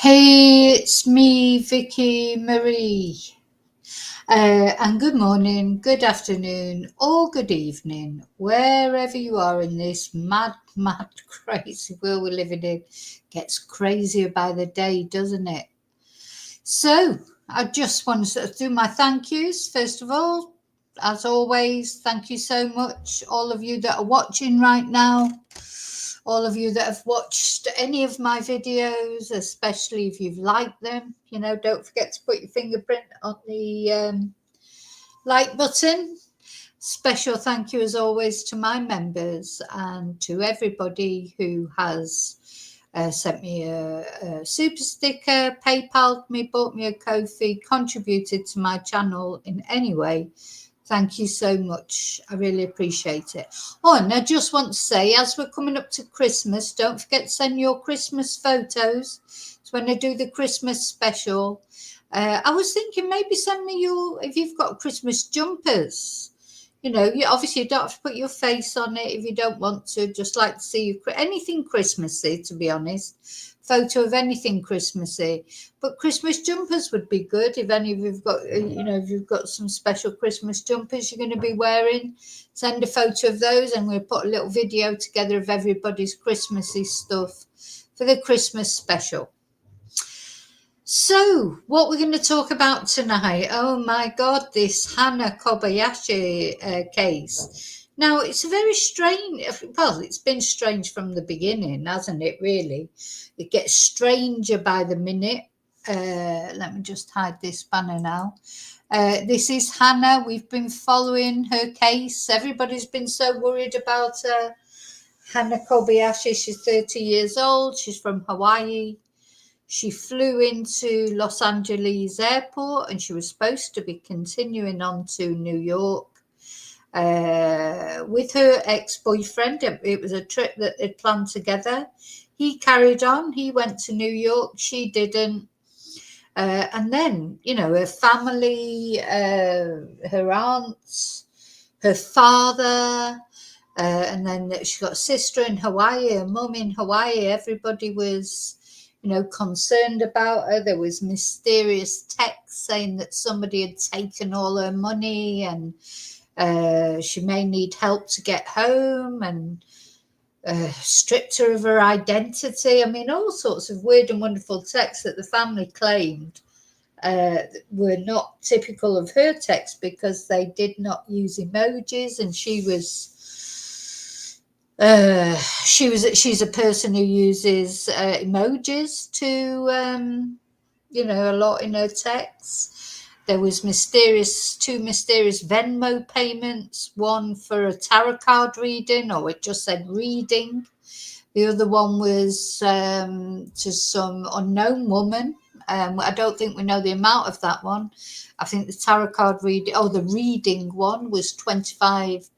Hey, it's me, Vicky Marie. And good morning, good afternoon, or good evening, wherever you are in this mad, mad, crazy world we're living in. Gets crazier by the day, doesn't it? So, I just want to do my thank yous. First of all, as always, thank you so much, all of you that are watching right now. All of you that have watched any of my videos, especially if you've liked them, don't forget to put your fingerprint on the like button. Special thank you, as always, to my members and to everybody who has sent me a super sticker, PayPal me, bought me a Ko-fi, contributed to my channel in any way. Thank you so much. I really appreciate it. Oh, and I just want to say, as we're coming up to Christmas, don't forget to send your Christmas photos. It's when I do the Christmas special. I was thinking maybe send me if you've got Christmas jumpers. You obviously don't have to put your face on it if you don't want to. Just like to see anything Christmassy, to be honest. Photo of anything Christmassy. But Christmas jumpers would be good if any of you've got, if you've got some special Christmas jumpers you're going to be wearing. Send a photo of those, and we'll put a little video together of everybody's Christmassy stuff for the Christmas special. So, what we're going to talk about tonight, oh my God, this Hana Kobayashi case. Now, it's very strange. Well, it's been strange from the beginning, hasn't it, really? It gets stranger by the minute. Let me just hide this banner now. This is Hana. We've been following her case. Everybody's been so worried about Hana Kobayashi. She's 30 years old. She's from Hawaii. She flew into Los Angeles airport, and she was supposed to be continuing on to New York with her ex-boyfriend. It was a trip that they'd planned together. He carried on. He went to New York. She didn't. And then, her family, her aunts, her father, and then she got a sister in Hawaii, a mum in Hawaii. Everybody was concerned about her. There was mysterious texts saying that somebody had taken all her money and she may need help to get home, and stripped her of her identity. I mean, all sorts of weird and wonderful texts that the family claimed were not typical of her text because they did not use emojis, and she's a person who uses emojis to a lot in her texts. There was two mysterious Venmo payments, one for a tarot card reading, or it just said reading. The other one was to some unknown woman. I don't think we know the amount of that one. I think the tarot card the reading one was $25.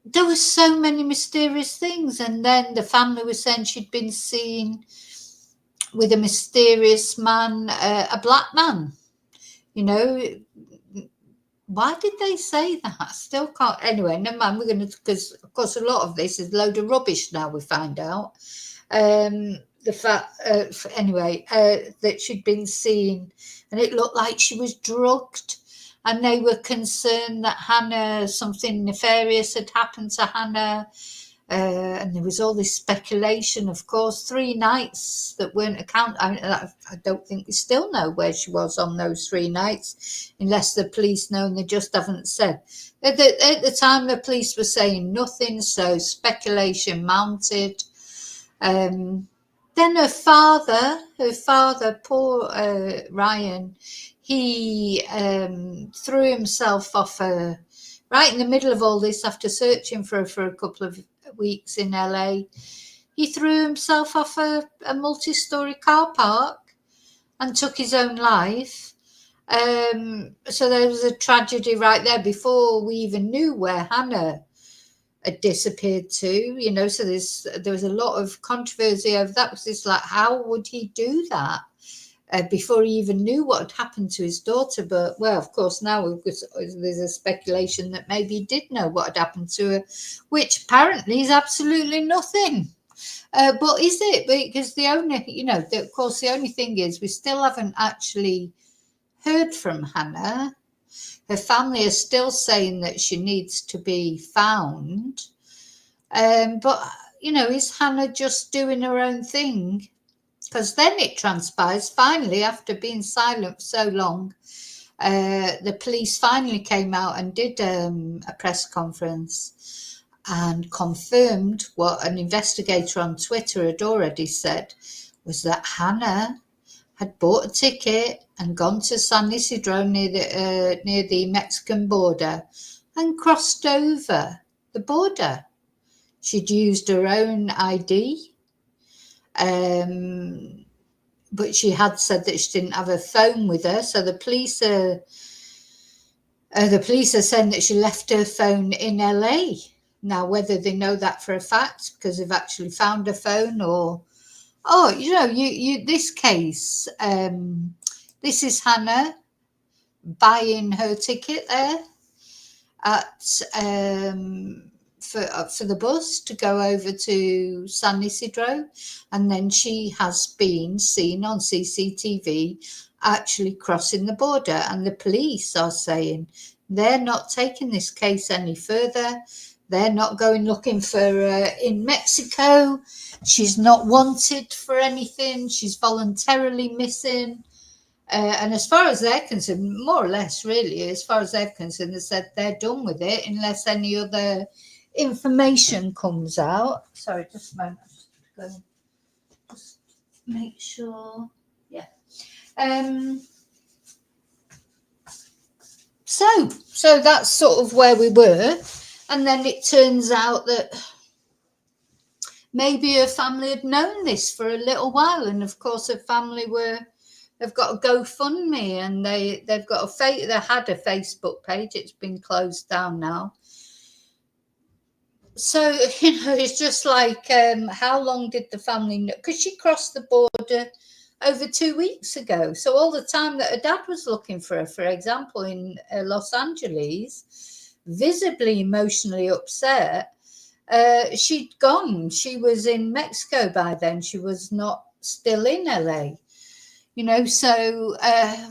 There were so many mysterious things. And then the family was saying she'd been seen with a mysterious man, a black man. Why did they say that? I still can't. Anyway, never mind. Because of course a lot of this is a load of rubbish now, we find out. The fact, that she'd been seen and it looked like she was drugged. And they were concerned that something nefarious had happened to Hana. And there was all this speculation, of course, 3 nights that weren't accounted. I don't think we still know where she was on those 3 nights, unless the police know and they just haven't said. At the time, the police were saying nothing, so speculation mounted. Then her father, poor Ryan, he threw himself off right in the middle of all this after searching for her for a couple of weeks in LA. He threw himself off a multi-story car park and took his own life. So there was a tragedy right there before we even knew where Hana had disappeared to, so there was a lot of controversy over that. Because it's like, how would he do that before he even knew what had happened to his daughter? But, well, of course, now there's a speculation that maybe he did know what had happened to her, which apparently is absolutely nothing. But is it? Because the only, of course, the only thing is we still haven't actually heard from Hannah. Her family is still saying that she needs to be found. But, is Hannah just doing her own thing? Because then it transpires, finally, after being silent for so long, the police finally came out and did a press conference and confirmed what an investigator on Twitter had already said, was that Hannah had bought a ticket and gone to San Isidro near the Mexican border and crossed over the border. She'd used her own ID, but she had said that she didn't have her phone with her. So the police are saying that she left her phone in LA. Now, whether they know that for a fact because they've actually found her phone, or this case, this is Hannah buying her ticket there at for the bus to go over to San Isidro, and then she has been seen on CCTV actually crossing the border, and the police are saying they're not taking this case any further. They're not going looking for her in Mexico. She's not wanted for anything. She's voluntarily missing. And as far as they're concerned, more or less, really, as far as they're concerned, they said they're done with it unless any other information comes out. Sorry, just a moment. Just make sure. Yeah. So that's sort of where we were. And then it turns out that maybe her family had known this for a little while. And of course, her family they've got a GoFundMe, and they had a Facebook page. It's been closed down now. So, it's just like, how long did the family know? Because she crossed the border over 2 weeks ago. So all the time that her dad was looking for her, for example, in Los Angeles, visibly emotionally upset, she'd gone. She was in Mexico by then. She was not still in LA. So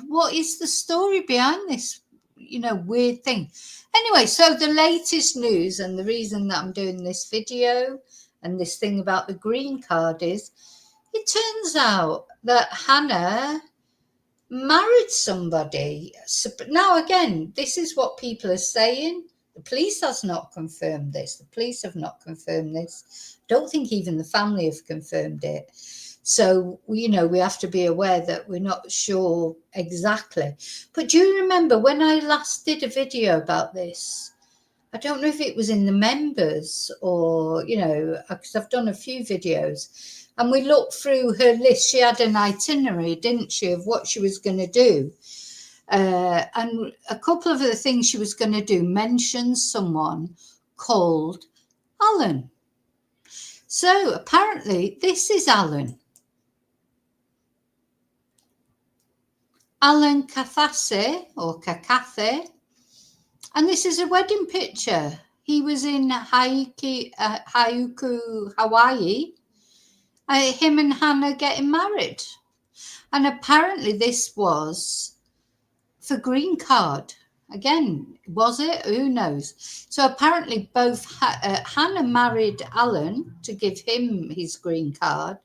what is the story behind this, weird thing? Anyway, so the latest news, and the reason that I'm doing this video and this thing about the green card is, it turns out that Hannah married somebody. Now, again, this is what people are saying. The police has not confirmed this. The police have not confirmed this. Don't think even the family have confirmed it. So, we have to be aware that we're not sure exactly. But do you remember when I last did a video about this? I don't know if it was in the members or, because I've done a few videos. And we looked through her list. She had an itinerary, didn't she, of what she was going to do. And a couple of the things she was going to do mentioned someone called Alan. So apparently this is Alan. Alan Kakathe, and this is a wedding picture. He was in Haiku, Hawaii. Him and Hannah getting married, and apparently this was for green card. Again, was it? Who knows? So apparently both Hannah married Alan to give him his green card,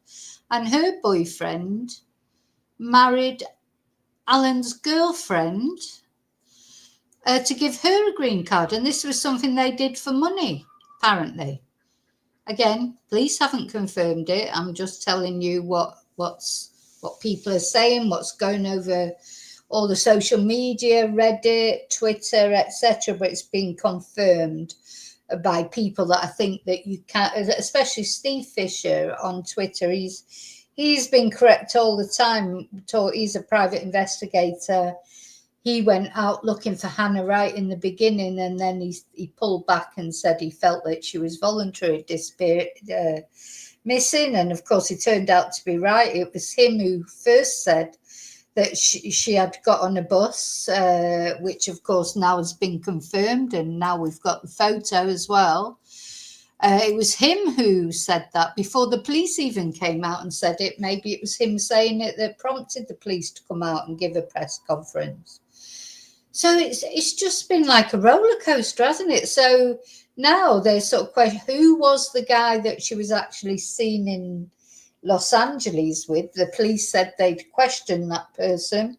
and her boyfriend married Alan's girlfriend to give her a green card, and this was something they did for money, apparently. Again, police haven't confirmed it. I'm just telling you what people are saying, what's going over all the social media, Reddit, Twitter, etc. But it's been confirmed by people that I think that you can't, especially Steve Fisher on Twitter. He's been correct all the time. He's a private investigator. He went out looking for Hannah right in the beginning, and then he pulled back and said he felt that she was voluntarily missing. And of course, it turned out to be right. It was him who first said that she had got on a bus, which of course now has been confirmed, and now we've got the photo as well. It was him who said that before the police even came out and said it. Maybe it was him saying it that prompted the police to come out and give a press conference. So it's just been like a roller coaster, hasn't it? So now they're sort of questioning who was the guy that she was actually seen in Los Angeles with. The police said they'd questioned that person.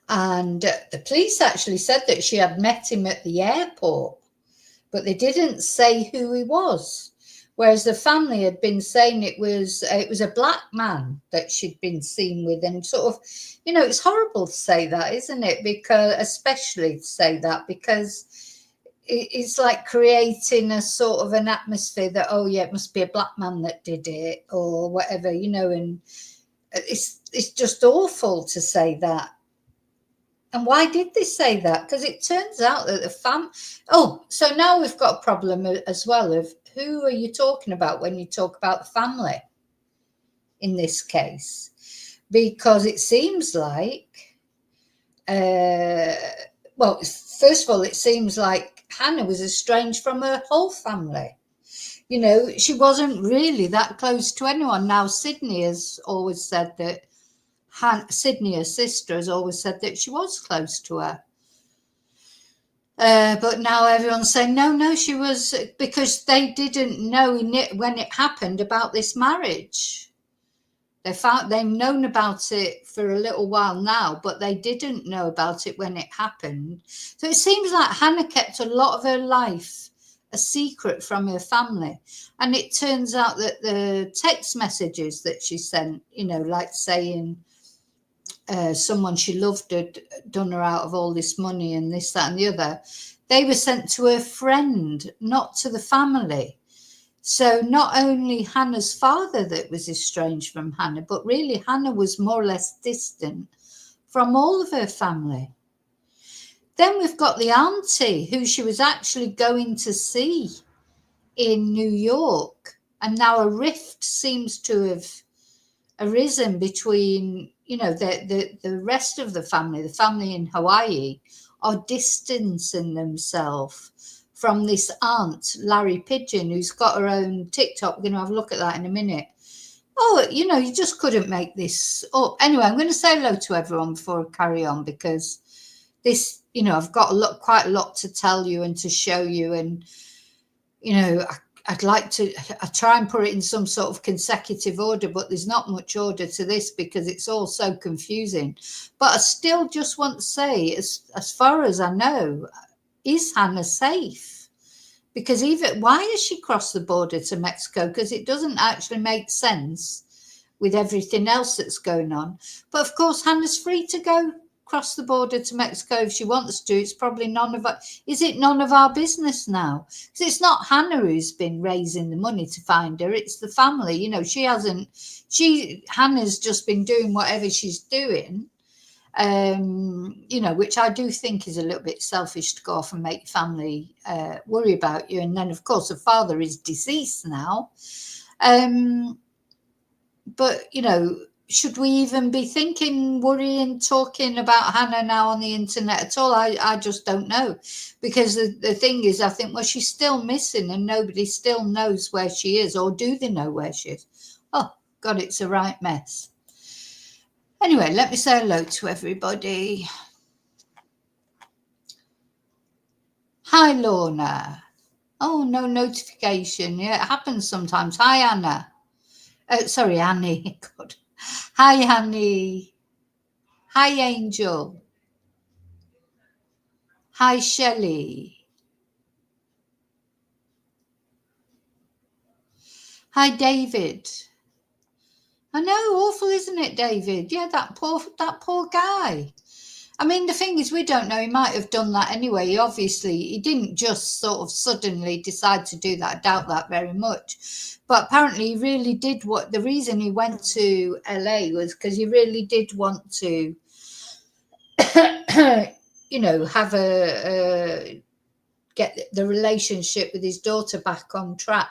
And the police actually said that she had met him at the airport, but they didn't say who he was. Whereas the family had been saying it was a black man that she'd been seen with, and sort of, it's horrible to say that, isn't it? Because especially to say that, because it's like creating a sort of an atmosphere that, oh yeah, it must be a black man that did it or whatever, and it's just awful to say that. And why did they say that? Because it turns out that so now we've got a problem as well of who are you talking about when you talk about the family in this case? Because it seems like, first of all, it seems like Hannah was estranged from her whole family. She wasn't really that close to anyone. Now, Sydney has always said that Sydney, her sister, has always said that she was close to her. But now everyone's saying, no, she was, because they didn't know when it happened about this marriage. They've known about it for a little while now, but they didn't know about it when it happened. So it seems like Hannah kept a lot of her life a secret from her family. And it turns out that the text messages that she sent, like saying, someone she loved had done her out of all this money and this, that, and the other. They were sent to her friend, not to the family. So not only Hannah's father that was estranged from Hannah, but really Hannah was more or less distant from all of her family. Then we've got the auntie who she was actually going to see in New York. And now a rift seems to have arisen between, the rest of the family in Hawaii are distancing themselves from this aunt, Larry Pigeon, who's got her own TikTok. We're going to have a look at that in a minute. Oh, you just couldn't make this up. Anyway, I'm going to say hello to everyone before I carry on, because this, I've got quite a lot to tell you and to show you. And, I try and put it in some sort of consecutive order, but there's not much order to this because it's all so confusing. But I still just want to say, as far as I know, is Hannah safe? Because why has she crossed the border to Mexico? Because it doesn't actually make sense with everything else that's going on. But of course, Hannah's free to go cross the border to Mexico if she wants to. It's probably none of our business now? Because it's not Hannah who's been raising the money to find her, it's the family. Hannah's just been doing whatever she's doing, which I do think is a little bit selfish to go off and make family worry about you. And then of course her father is deceased now, but should we even be thinking, worrying, talking about Hannah now on the internet at all? I just don't know. Because the thing is, I think, well, she's still missing and nobody still knows where she is. Or do they know where she is? Oh, God, it's a right mess. Anyway, let me say hello to everybody. Hi, Lorna. Oh, no notification. Yeah, it happens sometimes. Hi, Anna. Sorry, Annie. God. Hi, Annie. Hi, Angel. Hi, Shelley. Hi, David. I know, awful, isn't it, David? Yeah, that poor guy. I mean, the thing is, we don't know. He might have done that anyway. He didn't just sort of suddenly decide to do that. I doubt that very much. But apparently he really did the reason he went to LA was because he really did want to, have get the relationship with his daughter back on track.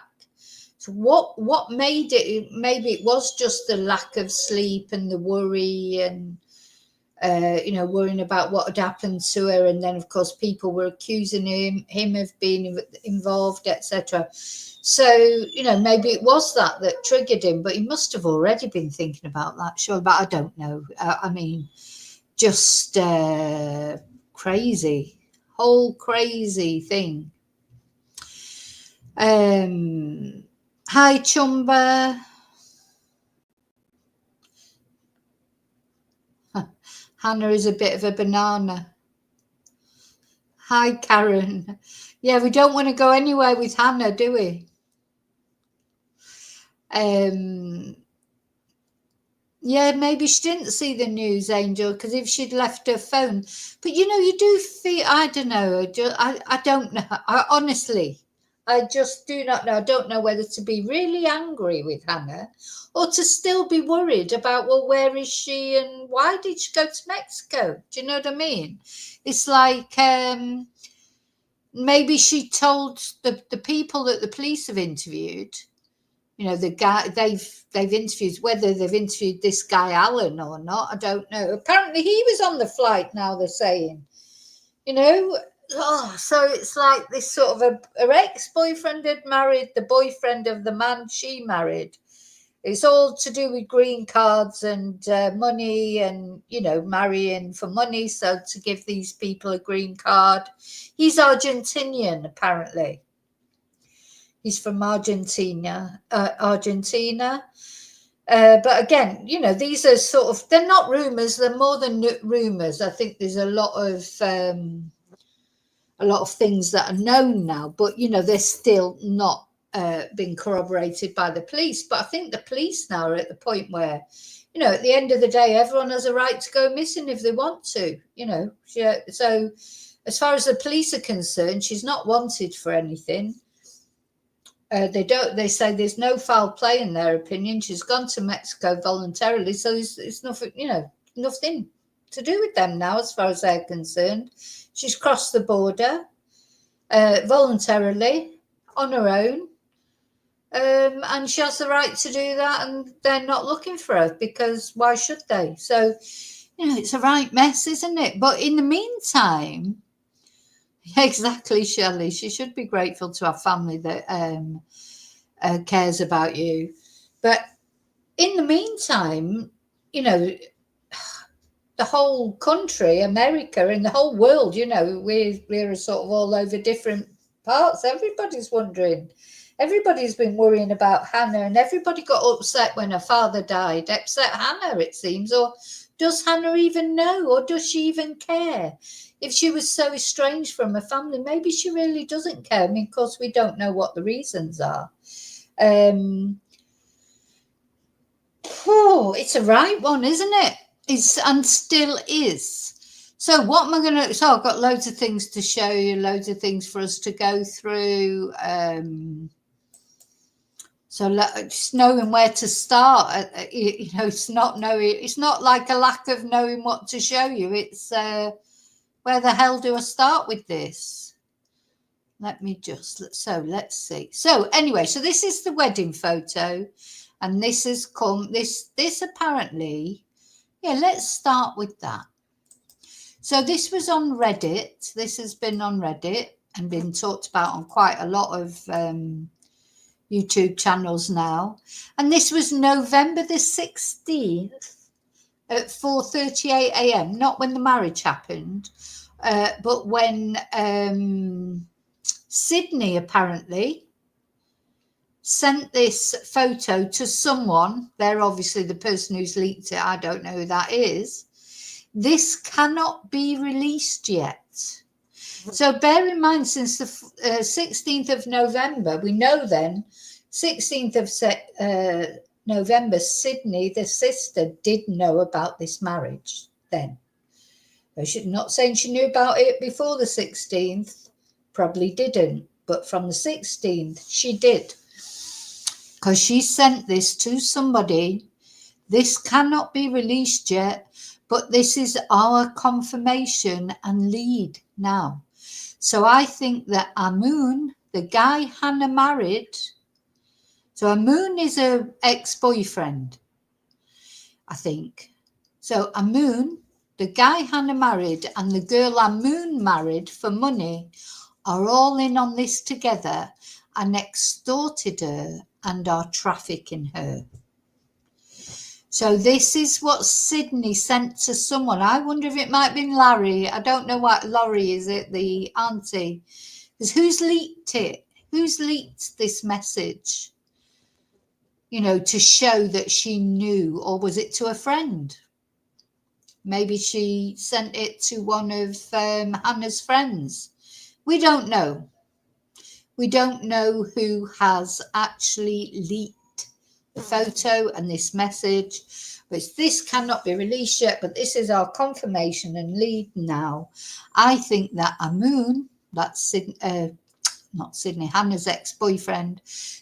So what made it? Maybe it was just the lack of sleep and the worry and worrying about what had happened to her. And then, of course, people were accusing him of being involved, etc. So, maybe it was that triggered him, but he must have already been thinking about that, sure. But I don't know. I mean, just crazy, whole crazy thing. Hi, Chumba. Hannah is a bit of a banana. Hi, Karen. Yeah, we don't want to go anywhere with Hannah, do we? Yeah, maybe she didn't see the news, Angel, because if she'd left her phone. But, you do feel, I don't know. I don't know. Honestly, I just do not know. I don't know whether to be really angry with Hannah or to still be worried about, well, where is she and why did she go to Mexico? Do you know what I mean? It's like maybe she told the people that the police have interviewed, the guy they've interviewed, whether they've interviewed this guy Alan or not, I don't know. Apparently he was on the flight, now they're saying, so it's like this sort of her ex-boyfriend had married the boyfriend of the man she married. It's all to do with green cards and money and, marrying for money. So to give these people a green card. He's Argentinian, apparently. He's from Argentina. But again, these are sort of, they're not rumours, they're more than rumours. I think there's a lot of things that are known now, but, they're still not been corroborated by the police. But I think the police now are at the point where, at the end of the day, everyone has a right to go missing if they want to, So as far as the police are concerned, she's not wanted for anything. They say there's no foul play in their opinion. She's gone to Mexico voluntarily, so it's nothing, nothing to do with them now as far as they're concerned. She's crossed the border voluntarily on her own, and she has the right to do that, and they're not looking for her because why should they? So, it's a right mess, isn't it? But in the meantime, exactly, Shelley, she should be grateful to have family that cares about you. But in the meantime, the whole country, America, and the whole world, we're sort of all over different parts. Everybody's wondering. Everybody's been worrying about Hannah, and everybody got upset when her father died. Upset Hannah, it seems. Or does Hannah even know? Or does she even care? If she was so estranged from her family, maybe she really doesn't care. I mean, of course, we don't know what the reasons are. It's a right one, isn't it? And still is. So what am I going to... So I've got loads of things to show you, loads of things for us to go through. So just knowing where to start, it's not like a lack of knowing what to show you. It's where the hell do I start with this? Let's see. So anyway, so this is the wedding photo, and this has come, this apparently, let's start with that. So this was on Reddit. This has been on Reddit and been talked about on quite a lot of YouTube channels now. And this was November the 16th at 4:38 a.m. Not when the marriage happened, but when Sydney apparently sent this photo to someone. They're obviously the person who's leaked it. I don't know who that is. This cannot be released yet. So bear in mind, since the 16th of November, we know then, 16th of November, Sydney, the sister, did know about this marriage then. She's not saying she knew about it before the 16th, probably didn't, but from the 16th, she did. Because she sent this to somebody. This cannot be released yet, but this is our confirmation and lead now. So I think that Amun, the guy Hannah married, so Amun is her ex-boyfriend, I think. So Amun, the guy Hannah married and the girl Amun married for money are all in on this together and extorted her and are trafficking her. So this is what Sydney sent to someone. I wonder if it might have been Larry. I don't know what Laurie is, it the auntie? Because who's leaked it? Who's leaked this message? You know, to show that she knew, or was it to a friend? Maybe she sent it to one of Hannah's friends. We don't know. We don't know who has actually leaked the photo and this message. But this cannot be released yet, but this is our confirmation and lead now. I think that Amun, that's not Sydney, Hannah's ex-boyfriend,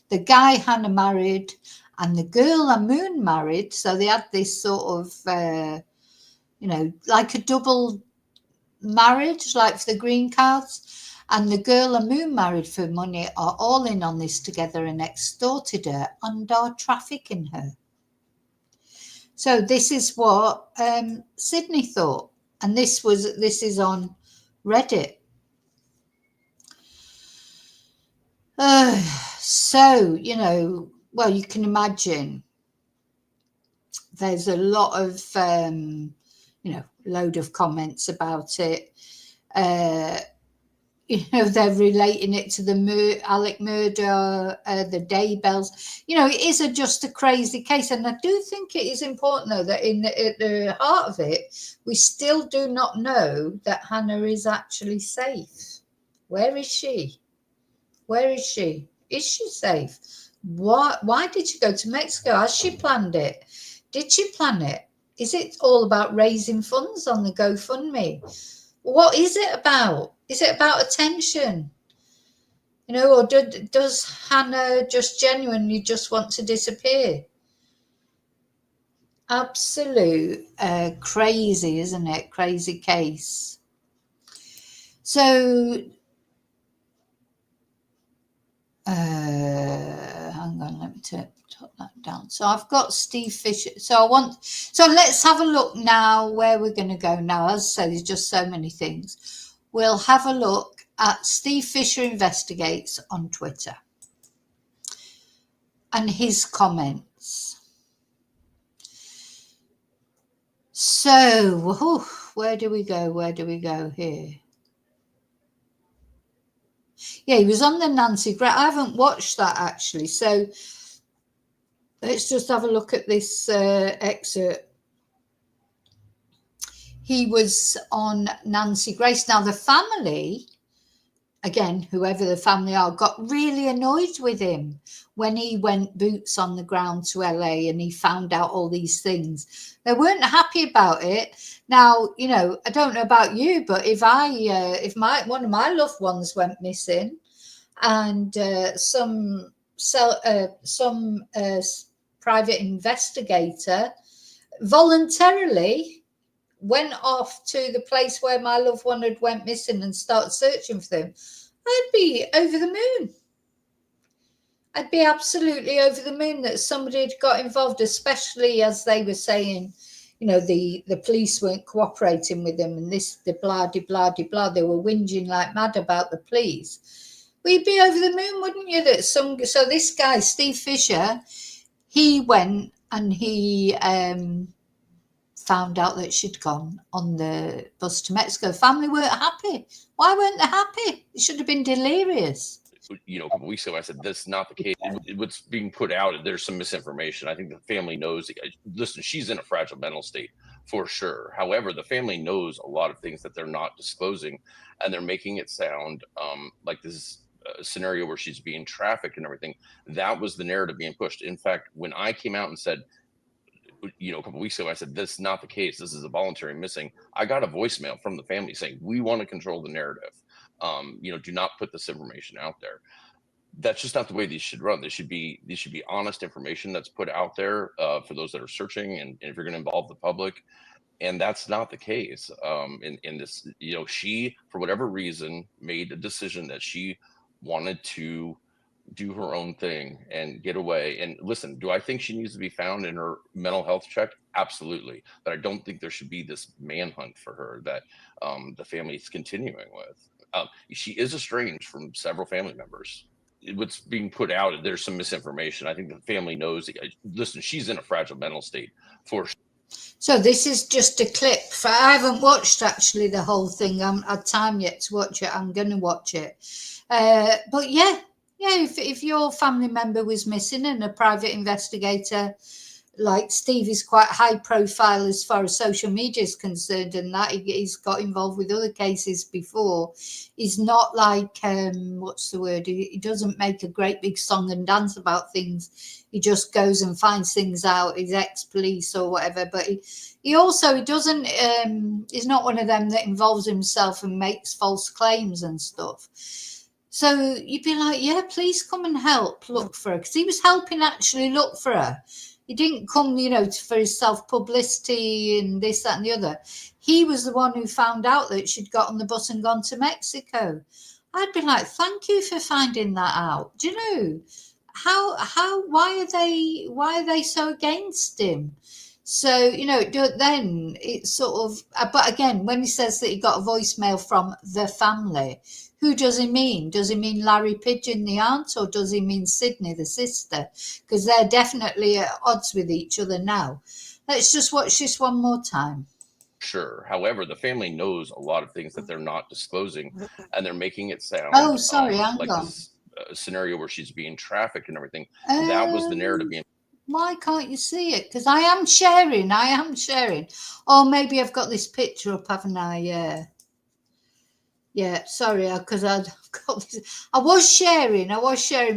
the guy Hannah married and the girl Amun married, so they had this sort of, like a double marriage, like for the green cards, and the girl Amun married for money are all in on this together and extorted her and are trafficking her. So this is what Sydney thought, and this is on Reddit. So well, you can imagine there's a lot of load of comments about it. They're relating it to the Alec murder, the Daybells. It is just a crazy case. And I do think it is important, though, that at the heart of it, we still do not know that Hannah is actually safe. Where is she? Where is she? Is she safe? Why did she go to Mexico? Has she planned it? Did she plan it? Is it all about raising funds on the GoFundMe? What is it about? Is it about attention? Or does Hannah just genuinely just want to disappear? Absolute crazy, isn't it? Crazy case. So, hang on, let me take that down. So I've got Steve Fisher. So let's have a look now where we're going to go now. As I say, there's just so many things. We'll have a look at Steve Fisher Investigates on Twitter and his comments. So, where do we go? Where do we go here? Yeah, he was on the Nancy Grace. I haven't watched that actually. So let's just have a look at this excerpt. He was on Nancy Grace. Now, the family, again, whoever the family are, got really annoyed with him when he went boots on the ground to LA and he found out all these things. They weren't happy about it. Now, I don't know about you, but if one of my loved ones went missing and some private investigator voluntarily went off to the place where my loved one had went missing and started searching for them, I'd be over the moon. I'd be absolutely over the moon that somebody had got involved, especially as they were saying, the police weren't cooperating with them and the blah, de blah, de blah. They were whinging like mad about the police. Well, you'd be over the moon, wouldn't you? So this guy, Steve Fisher, he went and he found out that she'd gone on the bus to Mexico. Family weren't happy. Why weren't they happy? It should have been delirious. A couple weeks ago, I said, that's not the case. What's being put out, there's some misinformation. I think the family knows. Listen, she's in a fragile mental state for sure. However, the family knows a lot of things that they're not disclosing, and they're making it sound like this is a scenario where she's being trafficked and everything. That was the narrative being pushed. In fact, when I came out and said, a couple weeks ago, I said, this is not the case. This is a voluntary missing. I got a voicemail from the family saying, we want to control the narrative. Do not put this information out there. That's just not the way these should run. These should be honest information that's put out there for those that are searching, and if you're going to involve the public. And that's not the case. In this, she, for whatever reason, made a decision that she wanted to do her own thing and get away. And listen, do I think she needs to be found in her mental health check? Absolutely. But I don't think there should be this manhunt for her that the family is continuing with. She is estranged from several family members. What's being put out, there's some misinformation. I think the family knows. Listen, she's in a fragile mental state for sure. So this is just a clip. I haven't watched actually the whole thing. I haven't had time yet to watch it. I'm going to watch it. But yeah, if your family member was missing and a private investigator like Steve is quite high profile as far as social media is concerned, and that he's got involved with other cases before. He's not like what's the word? He doesn't make a great big song and dance about things. He just goes and finds things out. He's ex-police or whatever, but he also he doesn't. He's not one of them that involves himself and makes false claims and stuff. So you'd be like, yeah, please come and help look for her, because he was helping actually look for her. He didn't come, for his self-publicity and this, that, and the other. He was the one who found out that she'd got on the bus and gone to Mexico. I'd be like, thank you for finding that out. Do you know why are they so against him? So, then it's sort of, but again, when he says that he got a voicemail from the family, who does he mean? Does he mean Larry Pigeon, the aunt, or does he mean Sydney, the sister? Because they're definitely at odds with each other now. Let's just watch this one more time. Sure. However, the family knows a lot of things that they're not disclosing, and they're making it sound Oh, sorry, hang like on. this scenario where she's being trafficked and everything. That was the narrative being. Why can't you see it? Because I am sharing. Oh, maybe I've got this picture up, haven't I? Yeah, sorry, because I'd got this. I was sharing,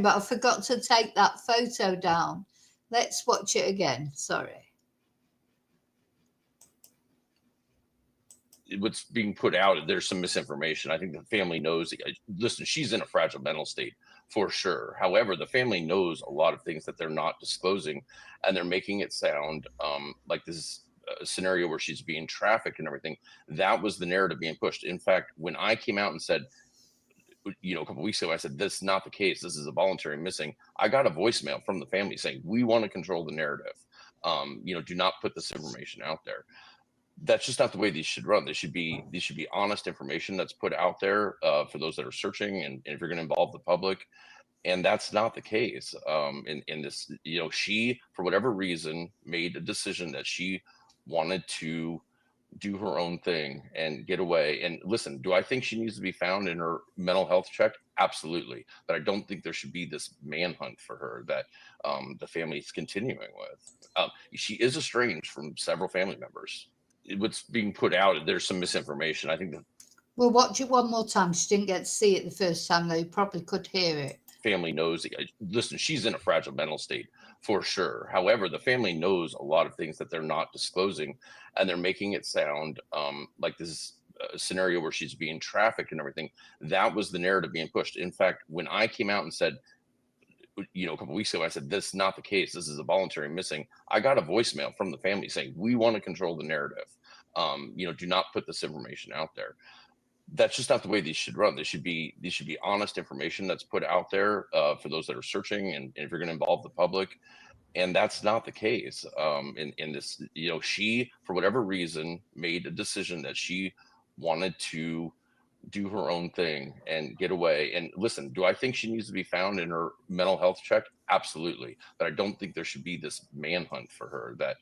but I forgot to take that photo down. Let's watch it again. Sorry. What's being put out, there's some misinformation. I think the family knows. Listen, she's in a fragile mental state for sure. However, the family knows a lot of things that they're not disclosing, and they're making it sound like this scenario where she's being trafficked and everything. That was the narrative being pushed. In fact, when I came out and said, a couple weeks ago, I said, this is not the case. This is a voluntary missing. I got a voicemail from the family saying, we want to control the narrative. Do not put this information out there. That's just not the way these should run. These should be honest information that's put out there for those that are searching, and if you're going to involve the public. And that's not the case. In this, she, for whatever reason, made a decision that she wanted to do her own thing and get away. And listen, do I think she needs to be found in her mental health check? Absolutely. But I don't think there should be this manhunt for her that the family is continuing with. She is estranged from several family members. What's being put out, there's some misinformation. I think the We'll watch it one more time. She didn't get to see it the first time, though. You probably could hear it. family knows. Listen, she's in a fragile mental state for sure. However, the family knows a lot of things that they're not disclosing, and they're making it sound like this scenario where she's being trafficked and everything. That was the narrative being pushed. In fact, when I came out and said, a couple weeks ago, I said, this is not the case. This is a voluntary missing. I got a voicemail from the family saying, we want to control the narrative. Do not put this information out there. That's just not the way these should run. These should be honest information that's put out there for those that are searching, and if you're going to involve the public. And that's not the case. In this, she, for whatever reason, made a decision that she wanted to do her own thing and get away. And listen, do I think she needs to be found in her mental health check? Absolutely. But I don't think there should be this manhunt for her that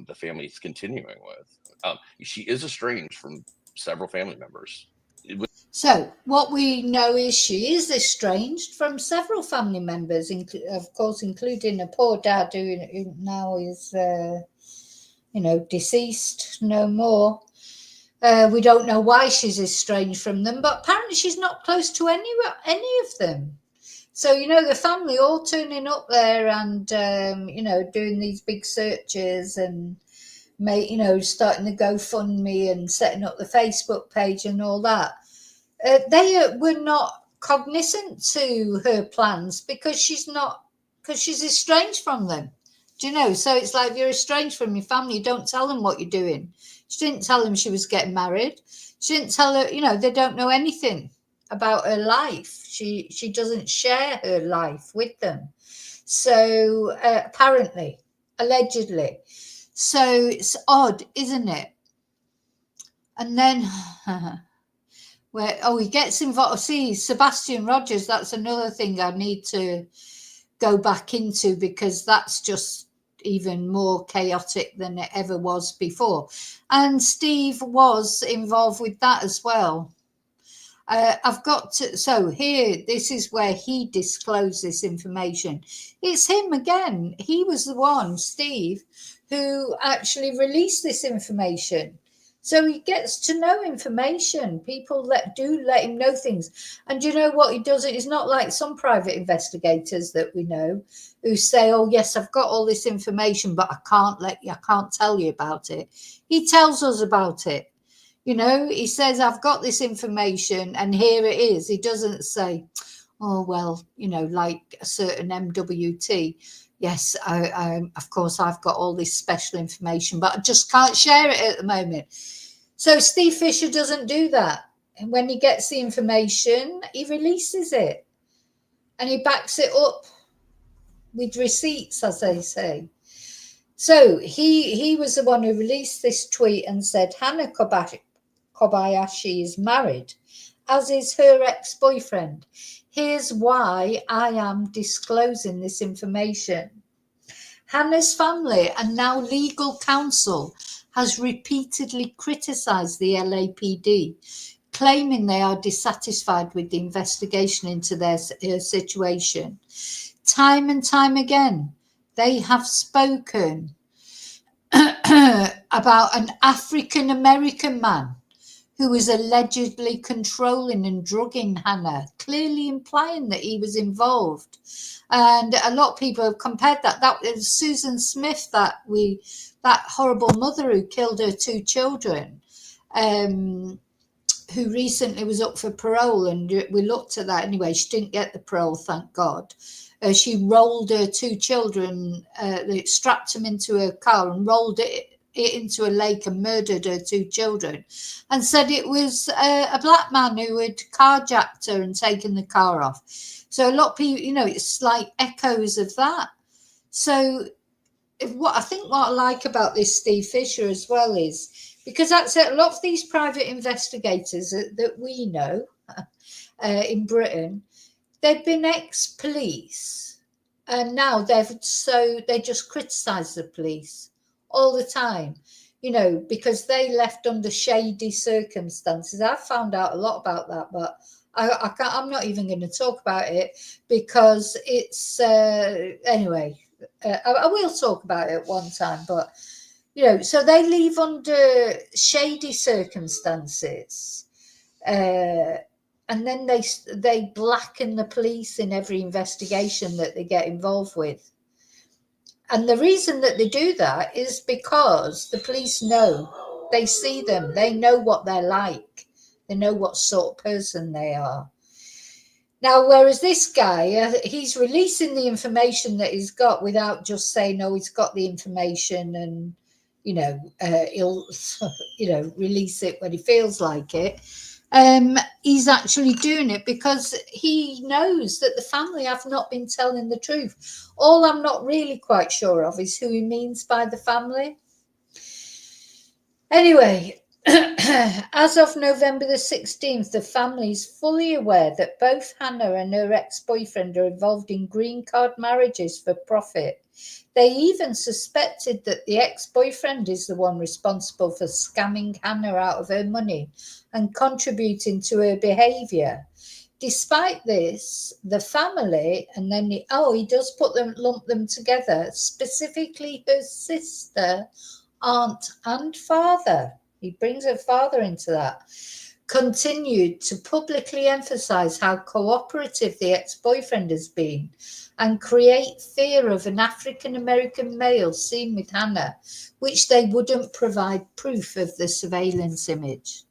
the family is continuing with. She is estranged from several family members. So what we know is she is estranged from several family members, of course, including a poor dad who now is, deceased, no more. We don't know why she's estranged from them, but apparently she's not close to any of them. So, the family all turning up there and, doing these big searches and, starting the GoFundMe and setting up the Facebook page and all that. They were not cognizant to her plans because she's estranged from them. Do you know? So it's like, if you're estranged from your family, you don't tell them what you're doing. She didn't tell them she was getting married. She didn't tell her, they don't know anything. about her life. She doesn't share her life with them. So apparently, allegedly. So it's odd, isn't it? And then where he gets involved. See, Sebastian Rogers, that's another thing I need to go back into, because that's just even more chaotic than it ever was before. And Steve was involved with that as well. I've got to, so here, this is where he disclosed this information. It's him again. He was the one, Steve, who actually released this information. So he gets to know information. People let him know things. And you know what he does? It's not like some private investigators that we know who say, oh, yes, I've got all this information, but I can't tell you about it. He tells us about it. He says, I've got this information and here it is. He doesn't say, oh, well, like a certain MWT. Yes, of course, I've got all this special information, but I just can't share it at the moment. So Steve Fisher doesn't do that. And when he gets the information, he releases it. And he backs it up with receipts, as they say. So he was the one who released this tweet and said, Hannah Kobayashi is married, as is her ex-boyfriend. Here's why I am disclosing this information. Hannah's family and now legal counsel has repeatedly criticised the LAPD, claiming they are dissatisfied with the investigation into her situation. Time and time again, they have spoken about an African American man who was allegedly controlling and drugging Hannah, clearly implying that he was involved. And a lot of people have compared that. That was Susan Smith, that horrible mother who killed her 2 children, who recently was up for parole, and we looked at that anyway. She didn't get the parole, thank God. She rolled her 2 children, strapped them into her car and rolled it into a lake and murdered her 2 children, and said it was a black man who had carjacked her and taken the car off. So a lot of people, it's like echoes of that. So what I like about this Steve Fisher as well is, because that's it, a lot of these private investigators that we know in Britain, they've been ex-police, and now they just criticize the police all the time, because they left under shady circumstances. I've found out a lot about that, but I'm not even going to talk about it, because it's anyway. I will talk about it one time, but so they leave under shady circumstances. And then they blacken the police in every investigation that they get involved with. And the reason that they do that is because the police know, they see them, they know what they're like, they know what sort of person they are. Now, whereas this guy, he's releasing the information that he's got without just saying, no, he's got the information and, he'll, release it when he feels like it. He's actually doing it because he knows that the family have not been telling the truth. All I'm not really quite sure of is who he means by the family. Anyway, as of November the 16th, the family is fully aware that both Hannah and her ex-boyfriend are involved in green card marriages for profit. They even suspected that the ex-boyfriend is the one responsible for scamming Hannah out of her money and contributing to her behaviour. Despite this, the family, and then he does lump them together, specifically her sister, aunt and father. He brings her father into that. Continued to publicly emphasize how cooperative the ex-boyfriend has been and create fear of an African-American male seen with Hannah, which they wouldn't provide proof of the surveillance image.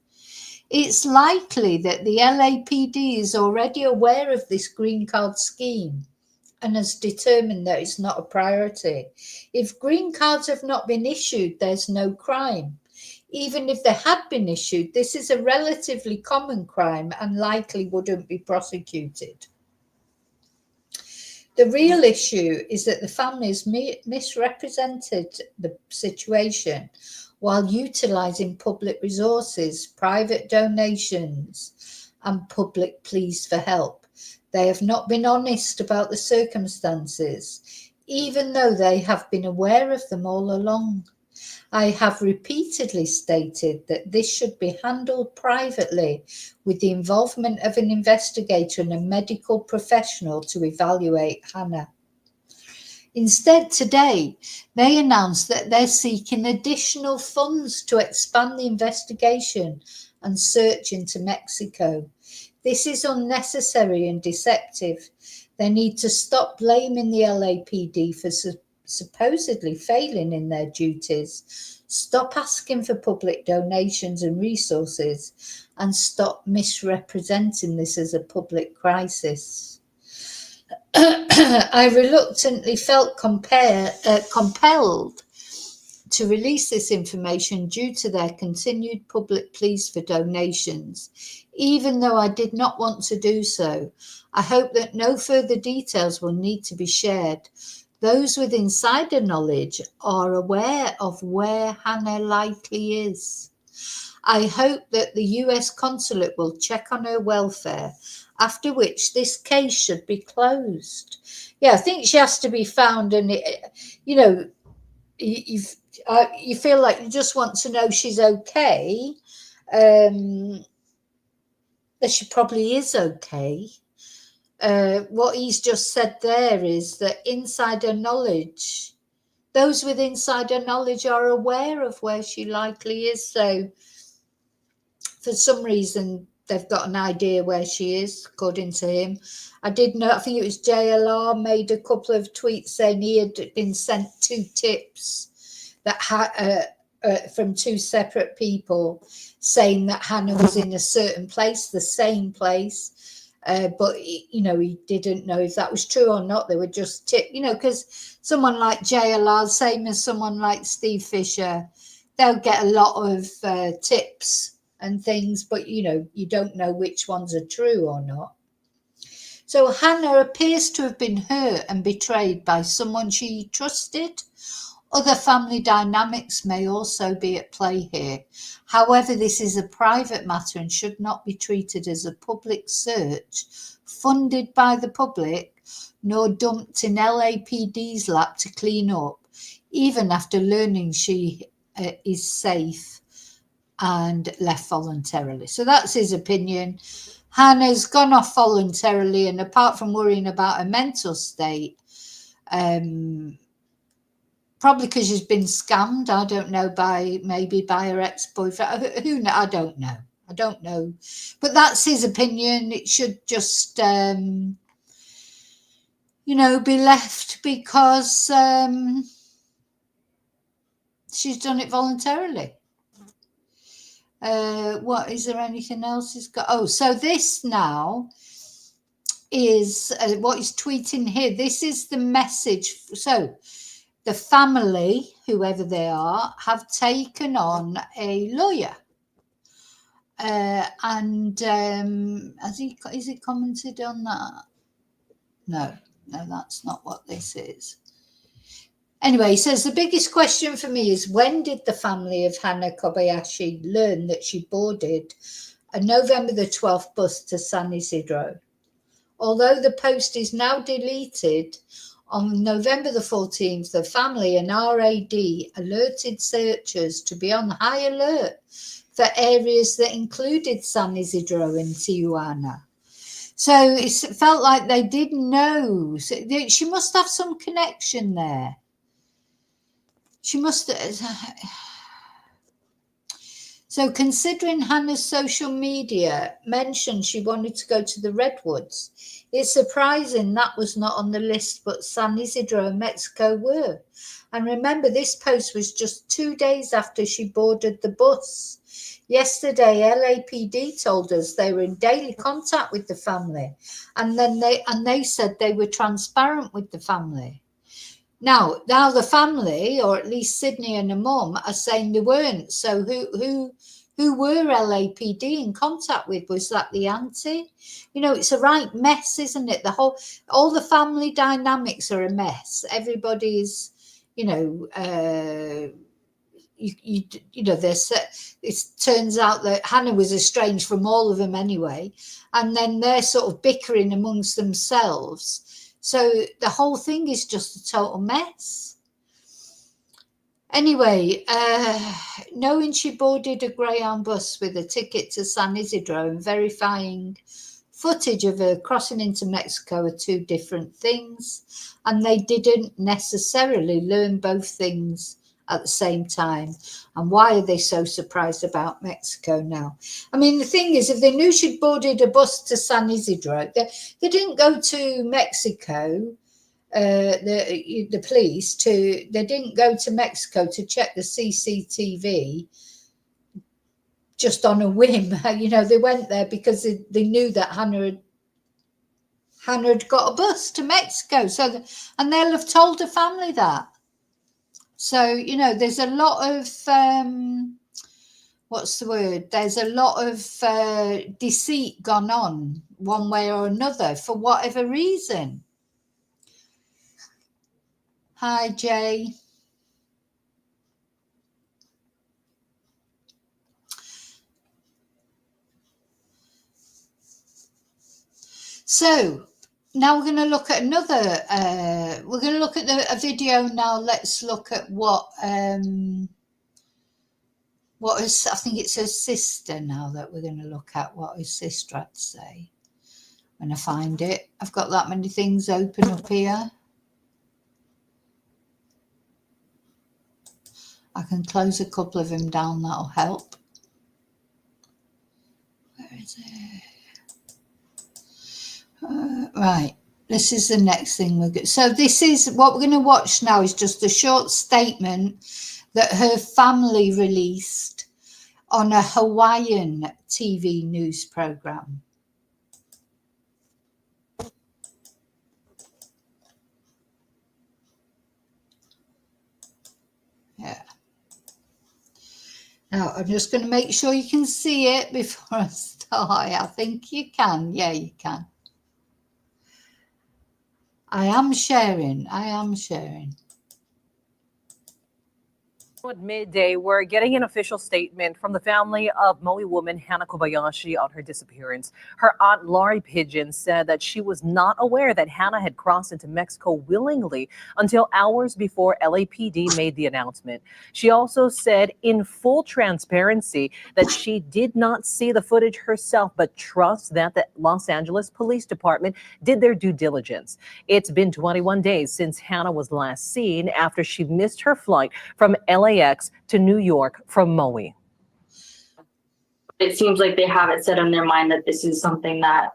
It's likely that the LAPD is already aware of this green card scheme and has determined that it's not a priority. If green cards have not been issued, there's no crime. Even if they had been issued, this is a relatively common crime and likely wouldn't be prosecuted. The real issue is that the families misrepresented the situation while utilising public resources, private donations, and public pleas for help. They have not been honest about the circumstances, even though they have been aware of them all along. I have repeatedly stated that this should be handled privately with the involvement of an investigator and a medical professional to evaluate Hannah. Instead, today, they announced that they're seeking additional funds to expand the investigation and search into Mexico. This is unnecessary and deceptive. They need to stop blaming the LAPD for supposedly failing in their duties, stop asking for public donations and resources, and stop misrepresenting this as a public crisis. I reluctantly felt compelled to release this information due to their continued public pleas for donations, even though I did not want to do so. I hope that no further details will need to be shared. Those with insider knowledge are aware of where Hannah likely is. I hope that the US consulate will check on her welfare, after which this case should be closed. Yeah, I think she has to be found, and you feel like you just want to know she's okay. That she probably is okay. What he's just said there is that insider knowledge, those with insider knowledge are aware of where she likely is. So for some reason, they've got an idea where she is, according to him. I did know, I think it was JLR made a couple of tweets saying he had been sent 2 tips that from 2 separate people saying that Hannah was in a certain place, the same place. But, he didn't know if that was true or not. They were just tips, because someone like JLR, same as someone like Steve Fisher, they'll get a lot of tips and things, but you don't know which ones are true or not. So Hannah appears to have been hurt and betrayed by someone she trusted. Other family dynamics may also be at play here. However, this is a private matter and should not be treated as a public search funded by the public, nor dumped in LAPD's lap to clean up, even after learning she is safe and left voluntarily. So that's his opinion. Hannah's gone off voluntarily, and apart from worrying about her mental state, probably because she's been scammed, I don't know, maybe by her ex-boyfriend. I don't know. But that's his opinion. It should just, be left because she's done it voluntarily. What is there anything else he's got? Oh, so this now is what he's tweeting here. This is the message. So the family, whoever they are, have taken on a lawyer. And is he commented on that? No, that's not what this is. Anyway, he says, the biggest question for me is, when did the family of Hannah Kobayashi learn that she boarded a November the 12th bus to San Isidro? Although the post is now deleted, on November the 14th, the family and RAD alerted searchers to be on high alert for areas that included San Isidro and Tijuana. So it felt like they did know. So she must have some connection there. She must. So considering Hannah's social media mentioned she wanted to go to the Redwoods, it's surprising that was not on the list, but San Isidro and Mexico were. And remember, this post was just 2 days after she boarded the bus. Yesterday, LAPD told us they were in daily contact with the family, and then they said they were transparent with the family. Now the family, or at least Sydney and her mum, are saying they weren't. So who were LAPD in contact with? Was that the auntie? You know, it's a right mess, isn't it? All the family dynamics are a mess. Everybody's, you know, you know, it turns out that Hannah was estranged from all of them anyway, and then they're sort of bickering amongst themselves. So the whole thing is just a total mess. Anyway, knowing she boarded a Greyhound bus with a ticket to San Isidro and verifying footage of her crossing into Mexico are two different things, and they didn't necessarily learn both things at the same time. And why are they so surprised about Mexico now? I mean, the thing is, if they knew she'd boarded a bus to San Isidro, they didn't go to Mexico. The police they didn't go to Mexico to check the CCTV just on a whim. You know, they went there because they knew that Hannah had got a bus to Mexico. And they'll have told the family that. So, you know, there's a lot of what's the word? There's a lot of deceit gone on one way or another for whatever reason. Hi, Jay. So now we're going to look at another. We're going to look at a video now. Let's look at what is. I think it's her sister now that we're going to look at what his sister had to say. When I find it, I've got that many things open up here. I can close a couple of them down. That'll help. Where is it? Right. This is the next thing we're going. So this is what we're going to watch now. Is just a short statement that her family released on a Hawaiian TV news program. Yeah. Now, I'm just going to make sure you can see it before I start. I think you can. Yeah, you can. I am sharing. At midday, we're getting an official statement from the family of Maui woman Hannah Kobayashi on her disappearance. Her aunt Laurie Pigeon said that she was not aware that Hannah had crossed into Mexico willingly until hours before LAPD made the announcement. She also said in full transparency that she did not see the footage herself, but trusts that the Los Angeles Police Department did their due diligence. It's been 21 days since Hannah was last seen after she missed her flight from LAX to New York from Maui. It seems like they have it set in their mind that this is something that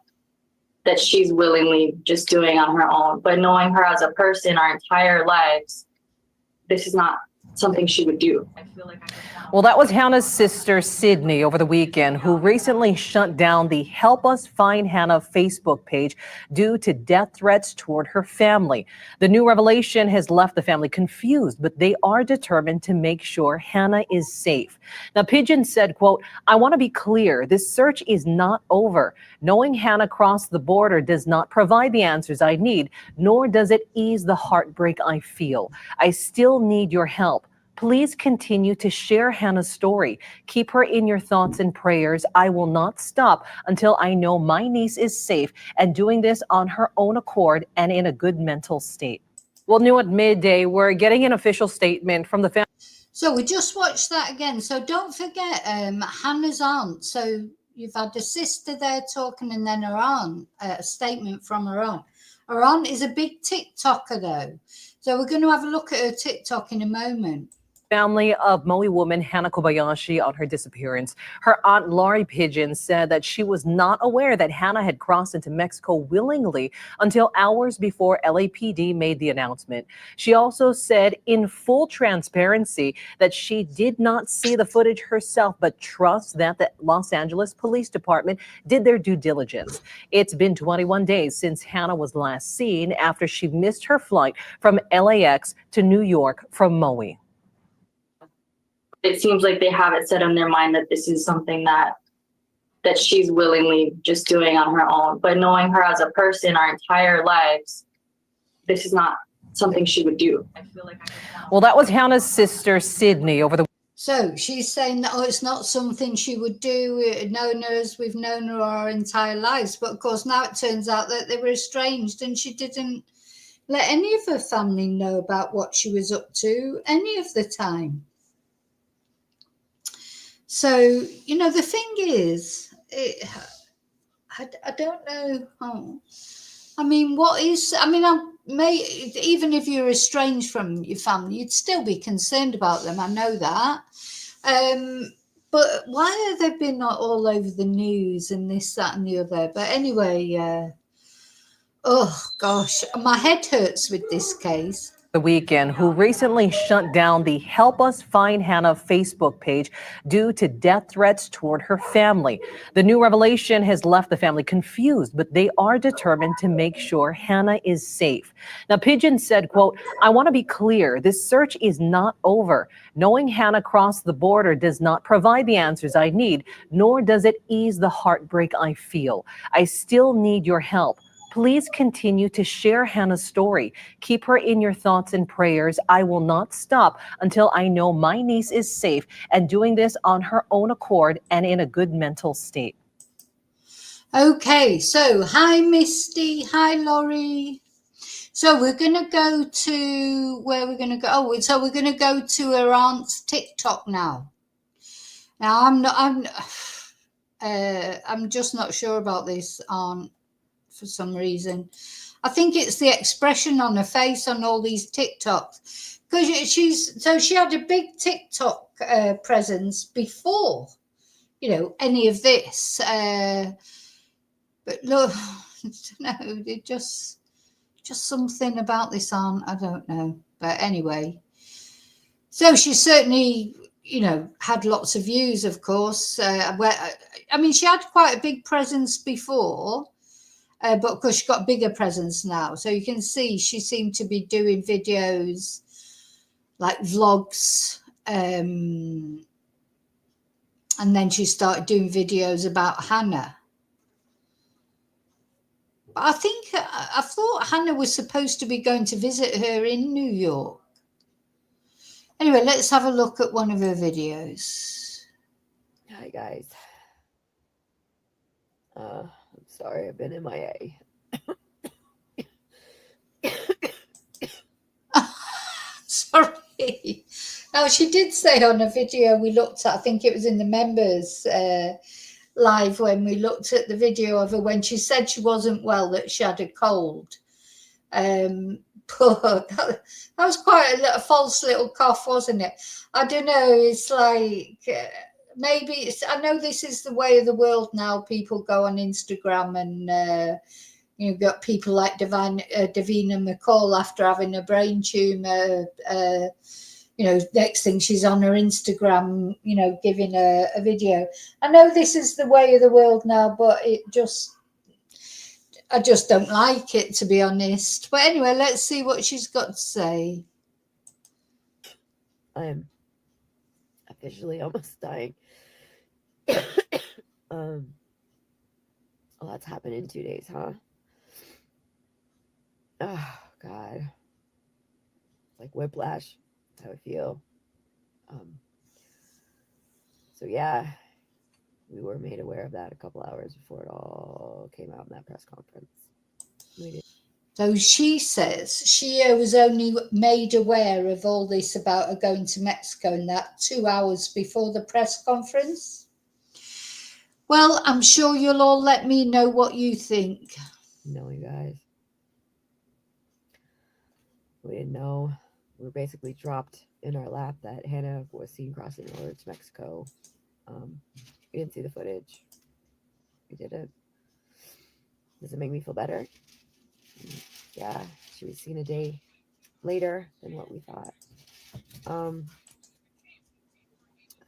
she's willingly just doing on her own. But knowing her as a person our entire lives, this is not something she would do. I feel like well, that was Hannah's sister, Sydney, over the weekend, who recently shut down the Help Us Find Hannah Facebook page due to death threats toward her family. The new revelation has left the family confused, but they are determined to make sure Hannah is safe. Now, Pigeon said, quote, "I want to be clear, this search is not over. Knowing Hannah crossed the border does not provide the answers I need, nor does it ease the heartbreak I feel. I still need your help. Please continue to share Hannah's story. Keep her in your thoughts and prayers. I will not stop until I know my niece is safe and doing this on her own accord and in a good mental state." Well, new at midday, we're getting an official statement from the family. So we just watched that again. So don't forget Hannah's aunt. So you've had the sister there talking and then her aunt, a statement from her aunt. Her aunt is a big TikToker though. So we're going to have a look at her TikTok in a moment. Family of Maui woman Hannah Kobayashi on her disappearance. Her aunt Laurie Pigeon said that she was not aware that Hannah had crossed into Mexico willingly until hours before LAPD made the announcement. She also said in full transparency that she did not see the footage herself, but trusts that the Los Angeles Police Department did their due diligence. It's been 21 days since Hannah was last seen after she missed her flight from LAX to New York from Maui. It seems like they have it set in their mind that this is something that she's willingly just doing on her own. But knowing her as a person our entire lives, this is not something she would do. I feel like Well, that was Hannah's sister, Sydney, over the So she's saying that, oh, it's not something she would do. We've known her our entire lives. But of course, now it turns out that they were estranged and she didn't let any of her family know about what she was up to any of the time. So, the thing is, I don't know. Even if you're estranged from your family, you'd still be concerned about them. I know that. But why have they been all over the news and this, that, and the other? But anyway, oh gosh, my head hurts with this case. The weekend, who recently shut down the Help Us Find Hannah Facebook page due to death threats toward her family. The new revelation has left the family confused, but they are determined to make sure Hannah is safe. Now, Pigeon said, quote, "I want to be clear, this search is not over. Knowing Hannah crossed the border does not provide the answers I need, nor does it ease the heartbreak I feel. I still need your help. Please continue to share Hannah's story. Keep her in your thoughts and prayers. I will not stop until I know my niece is safe and doing this on her own accord and in a good mental state." Okay, so hi Misty, hi Laurie. So we're going to go to where we're going to go. Oh, so we're going to go to her aunt's TikTok now. Now I'm just not sure about this aunt for some reason. I think it's the expression on her face on all these TikToks, because she had a big TikTok presence before, any of this. But look, no, it just something about this aunt, I don't know. But anyway, so she certainly, had lots of views, of course. She had quite a big presence before. But of course, she's got a bigger presence now. So you can see she seemed to be doing videos like vlogs. And then she started doing videos about Hannah. But I thought Hannah was supposed to be going to visit her in New York. Anyway, let's have a look at one of her videos. Hi, guys. I'm sorry, I've been MIA. Sorry. Now, she did say on a video we looked at, I think it was in the members live when we looked at the video of her when she said she wasn't well, that she had a cold. But that was quite a false little cough, wasn't it? I don't know. It's like maybe I know this is the way of the world now. People go on Instagram and you've got people like Davina McCall after having a brain tumor. Next thing she's on her Instagram, giving a video. I know this is the way of the world now, but I just don't like it, to be honest. But anyway, let's see what she's got to say. I'm officially almost dying. A lot's happened in 2 days, huh? Oh, God. It's like whiplash. That's how I feel. So, yeah, we were made aware of that a couple hours before it all came out in that press conference. So she says she was only made aware of all this about her going to Mexico and that 2 hours before the press conference. Well, I'm sure you'll all let me know what you think. No, you guys. We didn't know we were basically dropped in our lap that Hannah was seen crossing over to Mexico. We didn't see the footage. We didn't. Does it make me feel better? Yeah, she was seen a day later than what we thought. That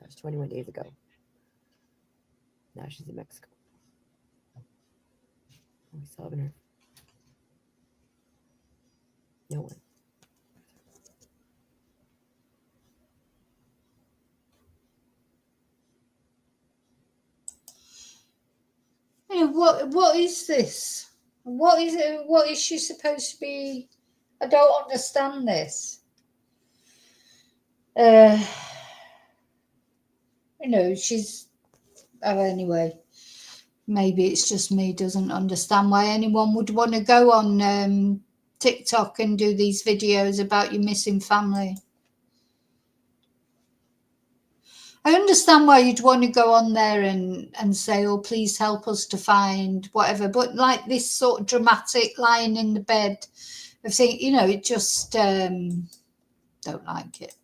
was 21 days ago. Now she's in Mexico. We still haven't heard. No one. What is this? What is it? What is she supposed to be? I don't understand this. She's. Oh, anyway, maybe it's just me doesn't understand why anyone would want to go on TikTok and do these videos about your missing family. I understand why you'd want to go on there and say, oh, please help us to find whatever. But like this sort of dramatic lying in the bed of saying, it just don't like it.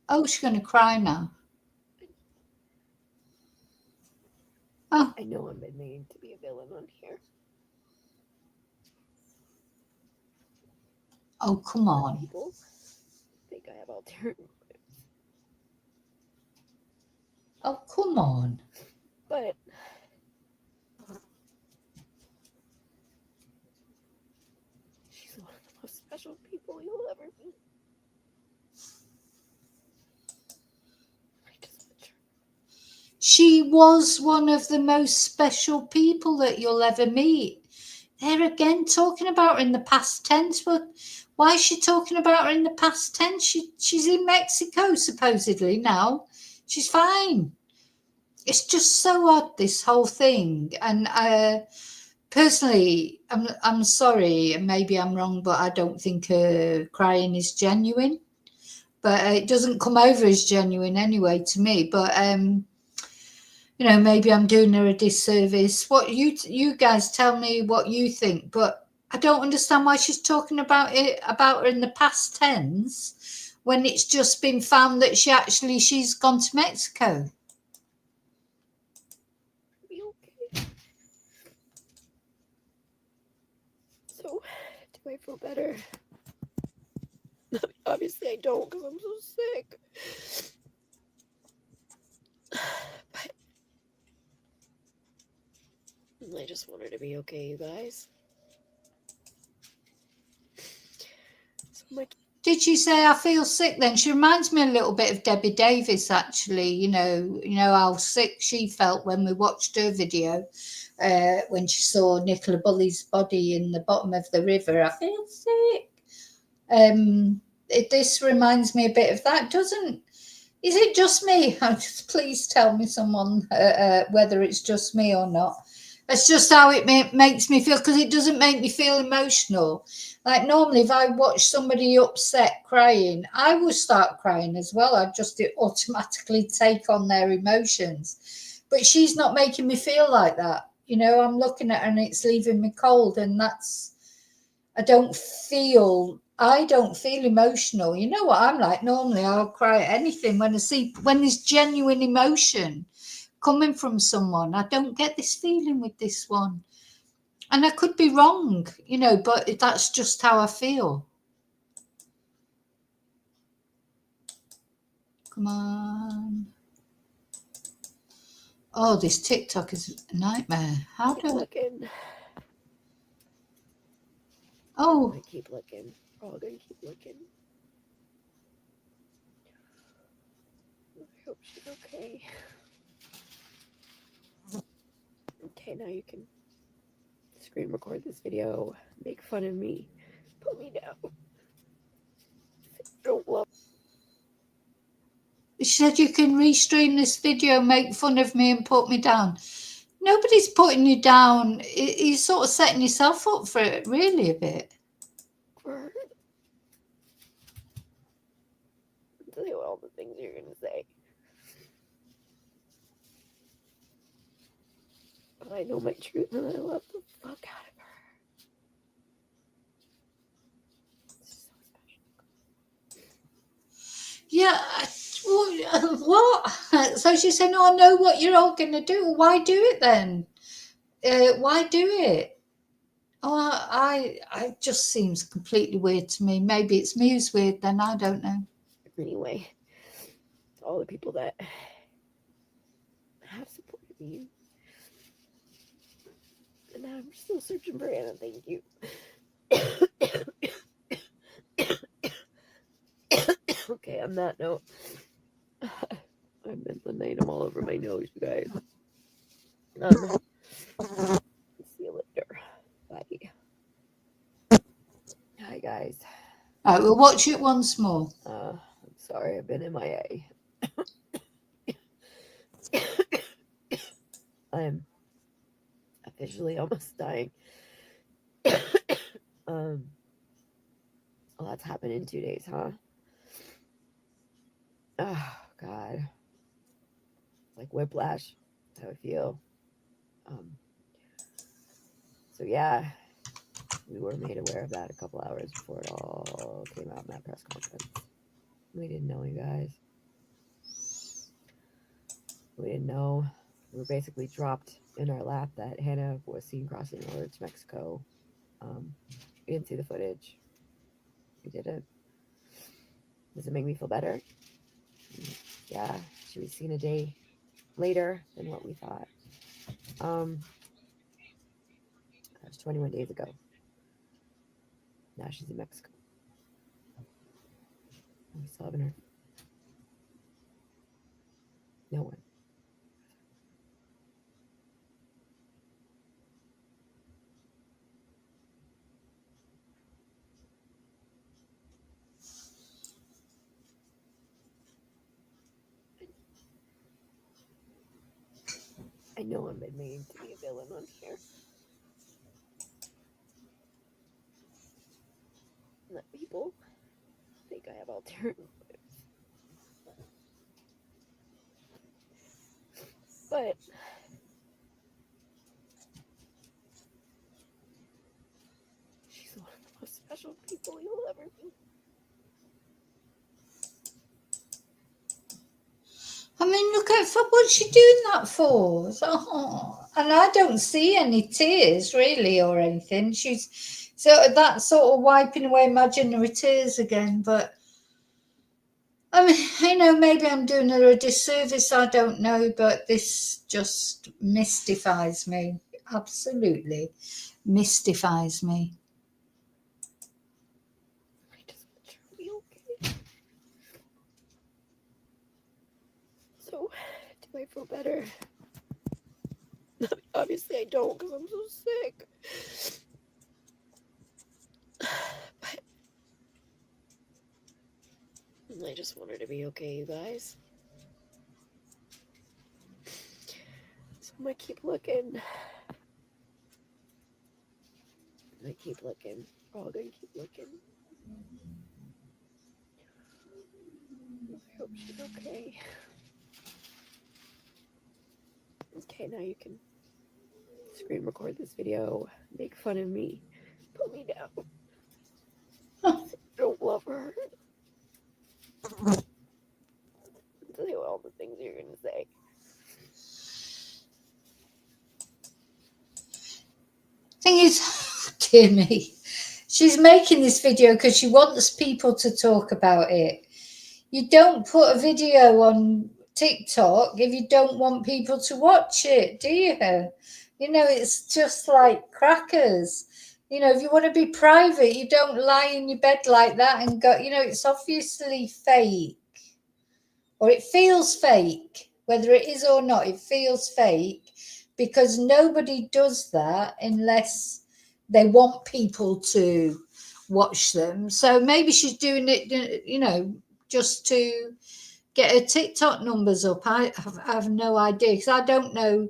Oh, she's going to cry now. Oh. I know I'm made to be a villain on here. Oh, come on. People think I have ulterior motives. Oh, come on. But she's one of the most special people you'll ever meet. She was one of the most special people that you'll ever meet. There again, talking about her in the past tense, but why is she talking about her in the past tense? She's in Mexico, supposedly, now. She's fine. It's just so odd, this whole thing. And personally, I'm sorry, and maybe I'm wrong, but I don't think her crying is genuine. But it doesn't come over as genuine anyway to me. But maybe I'm doing her a disservice. What you guys tell me what you think, but I don't understand why she's talking about her in the past tense when it's just been found that she's gone to Mexico. Be okay. So, do I feel better? Obviously, I don't because I'm so sick. But I just want her to be okay, you guys. So Did she say I feel sick then? She reminds me a little bit of Debbie Davis, actually. You know how sick she felt when we watched her video when she saw Nicola Bulley's body in the bottom of the river. I feel sick. This reminds me a bit of that, doesn't? Is it just me? Please tell me, someone, whether it's just me or not. That's just how it makes me feel, because it doesn't make me feel emotional. Like normally, if I watch somebody upset crying, I would start crying as well. I'd just automatically take on their emotions. But she's not making me feel like that. I'm looking at her and it's leaving me cold, and I don't feel emotional. You know what I'm like? Normally I'll cry at anything when there's genuine emotion coming from someone. I don't get this feeling with this one. And I could be wrong, but that's just how I feel. Come on. Oh, this TikTok is a nightmare. How do I... looking. Oh. I keep looking. We're all gonna keep looking. I hope she's okay. Okay, now you can screen record this video, make fun of me, put me down. Don't love. She said you can restream this video, make fun of me and put me down. Nobody's putting you down. You're sort of setting yourself up for it, really, a bit. For her. Tell you all the things you're gonna say. But I know my truth and I love the fuck out of her. Yeah. What? So she's saying, "Oh, I know what you're all going to do. Why do it then? Why do it?" Oh, I just seems completely weird to me. Maybe it's me who's weird then. I don't know. Anyway, to all the people that have supported me, and I'm still searching for Anna. Thank you. Okay, on that note, I've been laying them all over my nose, you guys. See you later. Bye. Hi, guys. All right, we'll watch it once more. I'm sorry, I've been MIA. I'm officially almost dying. A lot's happened in 2 days, huh? Oh, God. Like whiplash. That's how I feel. So, yeah, we were made aware of that a couple hours before it all came out in that press conference. We didn't know, you guys. We didn't know. We were basically dropped in our lap that Hannah was seen crossing over to Mexico. We didn't see the footage. We didn't. Does it make me feel better? Yeah, she was seen a day later than what we thought. That was 21 days ago. Now she's in Mexico. We still haven't heard. No one. I know I've been made to be a villain on here. That people think I have ulterior motives. But she's one of the most special people you'll ever meet. I mean, look at what's she doing that for? And I don't see any tears really or anything. She's that sort of wiping away imaginary tears again. But I mean, maybe I'm doing her a disservice. I don't know, but this just mystifies me. Absolutely mystifies me. I just want her to be okay. So, do I feel better? Obviously, I don't because I'm so sick. But I just want her to be okay, you guys. So I'm gonna keep looking. We're all gonna keep looking. I hope she's okay. Okay, now you can screen record this video, make fun of me, put me down. Don't love her. Say all the things you're gonna say. Thing is, dear me, she's making this video because she wants people to talk about it. You don't put a video on TikTok if you don't want people to watch it, do you? It's just like crackers. If you want to be private, you don't lie in your bed like that and go, it's obviously fake. Or it feels fake. Whether it is or not, it feels fake because nobody does that unless they want people to watch them. So maybe she's doing it, just to get her TikTok numbers up. I have no idea because I don't know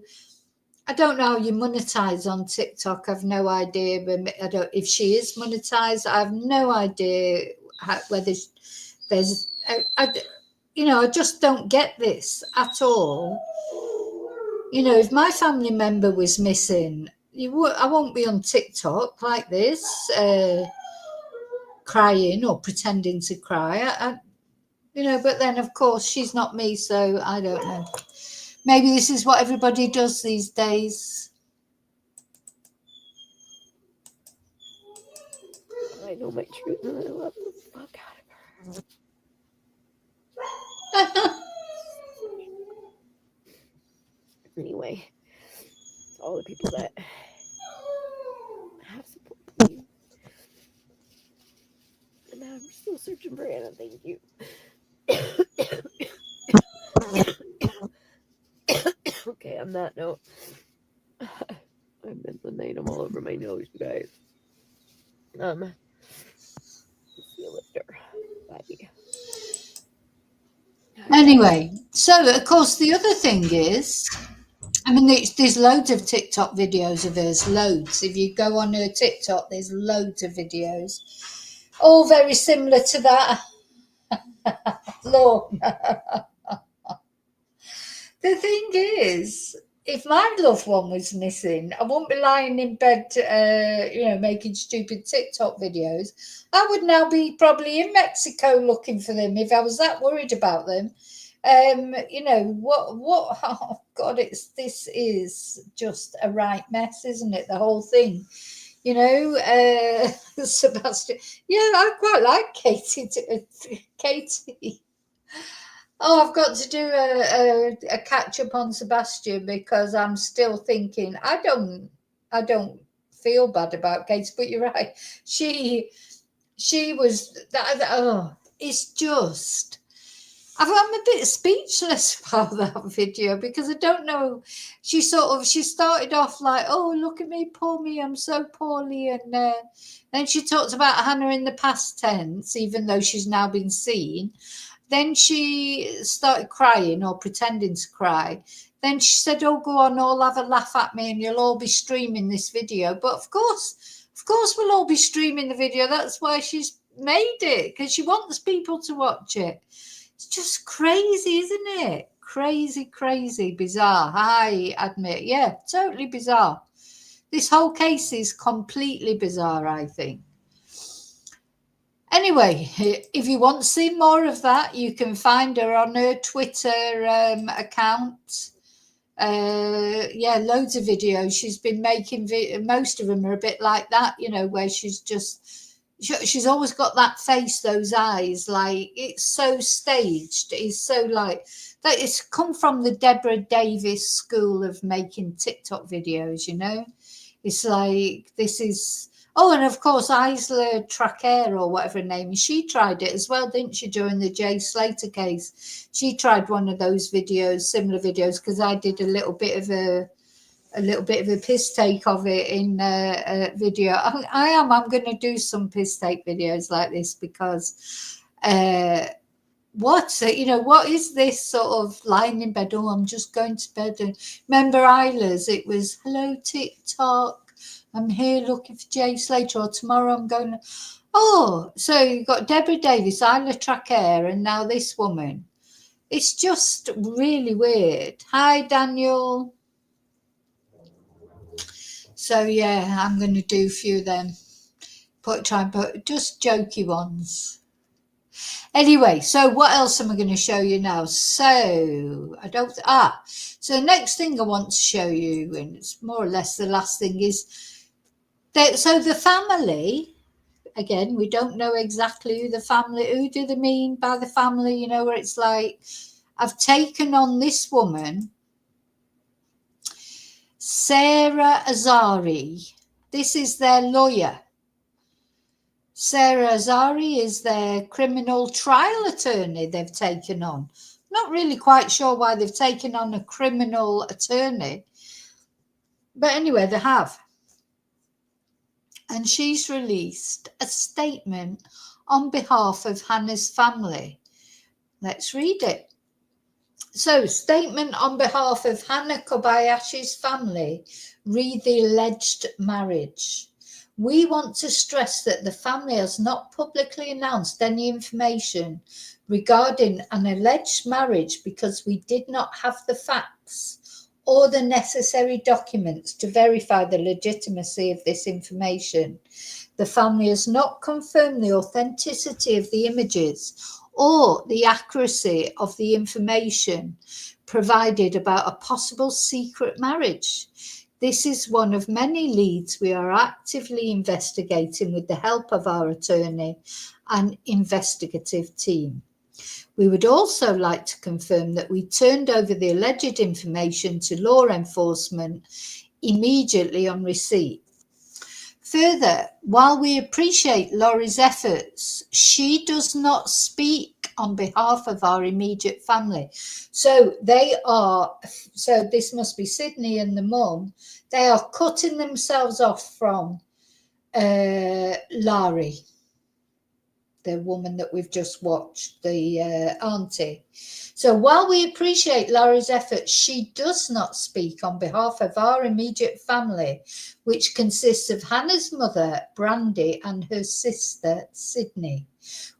how you monetize on TikTok. I've no idea. But if she is monetized. I have no idea whether there's. I just don't get this at all. If my family member was missing, I won't be on TikTok like this, crying or pretending to cry. But then, of course, she's not me, so I don't know. Maybe this is what everybody does these days. I know my truth and I love the fuck out of her. Anyway, to all the people that have supported me. And I'm still searching for Anna, thank you. Okay, on that note, I've been I'm all over my nose, you guys. See you later. Bye. Anyway, so of course the other thing is, I mean, there's loads of TikTok videos of hers, loads. If you go on her TikTok, there's loads of videos, all very similar to that. Lord. The thing is, if my loved one was missing, I wouldn't be lying in bed, making stupid TikTok videos. I would now be probably in Mexico looking for them if I was that worried about them. What? Oh God, this is just a right mess, isn't it? The whole thing. Sebastian. Yeah, I quite like Katie. Katie. Oh, I've got to do a catch up on Sebastian because I'm still thinking I don't feel bad about Katie, but you're right. She was that. Oh, it's just. I'm a bit speechless about that video because I don't know. She started off like, "Oh, look at me, poor me, I'm so poorly," and then she talked about Hannah in the past tense, even though she's now been seen. Then she started crying or pretending to cry. Then she said, "Oh, go on, all have a laugh at me and you'll all be streaming this video." But of course, we'll all be streaming the video. That's why she's made it, because she wants people to watch it. It's just crazy, isn't it? Crazy, crazy, bizarre. I admit, yeah, totally bizarre. This whole case is completely bizarre, I think. Anyway, if you want to see more of that, you can find her on her Twitter account. Loads of videos she's been making. Most of them are a bit like that, where she's always got that face, those eyes, like it's so staged. It's so like that. It's come from the Deborah Davis school of making TikTok videos. It's like this is. Oh, and of course, Isla Traquair or whatever her name is, she tried it as well, didn't she, during the Jay Slater case? She tried one of those videos, similar videos, because I did a little bit of a piss take of it in a video. I'm going to do some piss take videos like this because what is this sort of lying in bed? Oh, I'm just going to bed. And remember Isla's? It was, "Hello, TikTok. I'm here looking for Jay Slater," or "Tomorrow I'm going." Oh, so you've got Deborah Davis, Isla Traquair, and now this woman. It's just really weird. Hi, Daniel. So yeah, I'm going to do a few of them. Put just jokey ones. Anyway, so what else am I going to show you now? So so the next thing I want to show you, and it's more or less the last thing, is that so the family, again, we don't know exactly who do they mean by the family, where it's like, I've taken on this woman, Sarah Azari. This is their lawyer. Sarah Azari is their criminal trial attorney they've taken on. Not really quite sure why they've taken on a criminal attorney. But anyway, they have. And she's released a statement on behalf of Hannah's family. Let's read it. So, statement on behalf of Hannah Kobayashi's family, read the alleged marriage. We want to stress that the family has not publicly announced any information regarding an alleged marriage because we did not have the facts or the necessary documents to verify the legitimacy of this information. The family has not confirmed the authenticity of the images or the accuracy of the information provided about a possible secret marriage. This is one of many leads we are actively investigating with the help of our attorney and investigative team. We would also like to confirm that we turned over the alleged information to law enforcement immediately on receipt. Further, while we appreciate Laurie's efforts, she does not speak on behalf of our immediate family. So this must be Sydney and the mum. They are cutting themselves off from Laurie, the woman that we've just watched, the auntie. So while we appreciate Laurie's efforts, she does not speak on behalf of our immediate family, which consists of Hannah's mother, Brandy, and her sister, Sydney.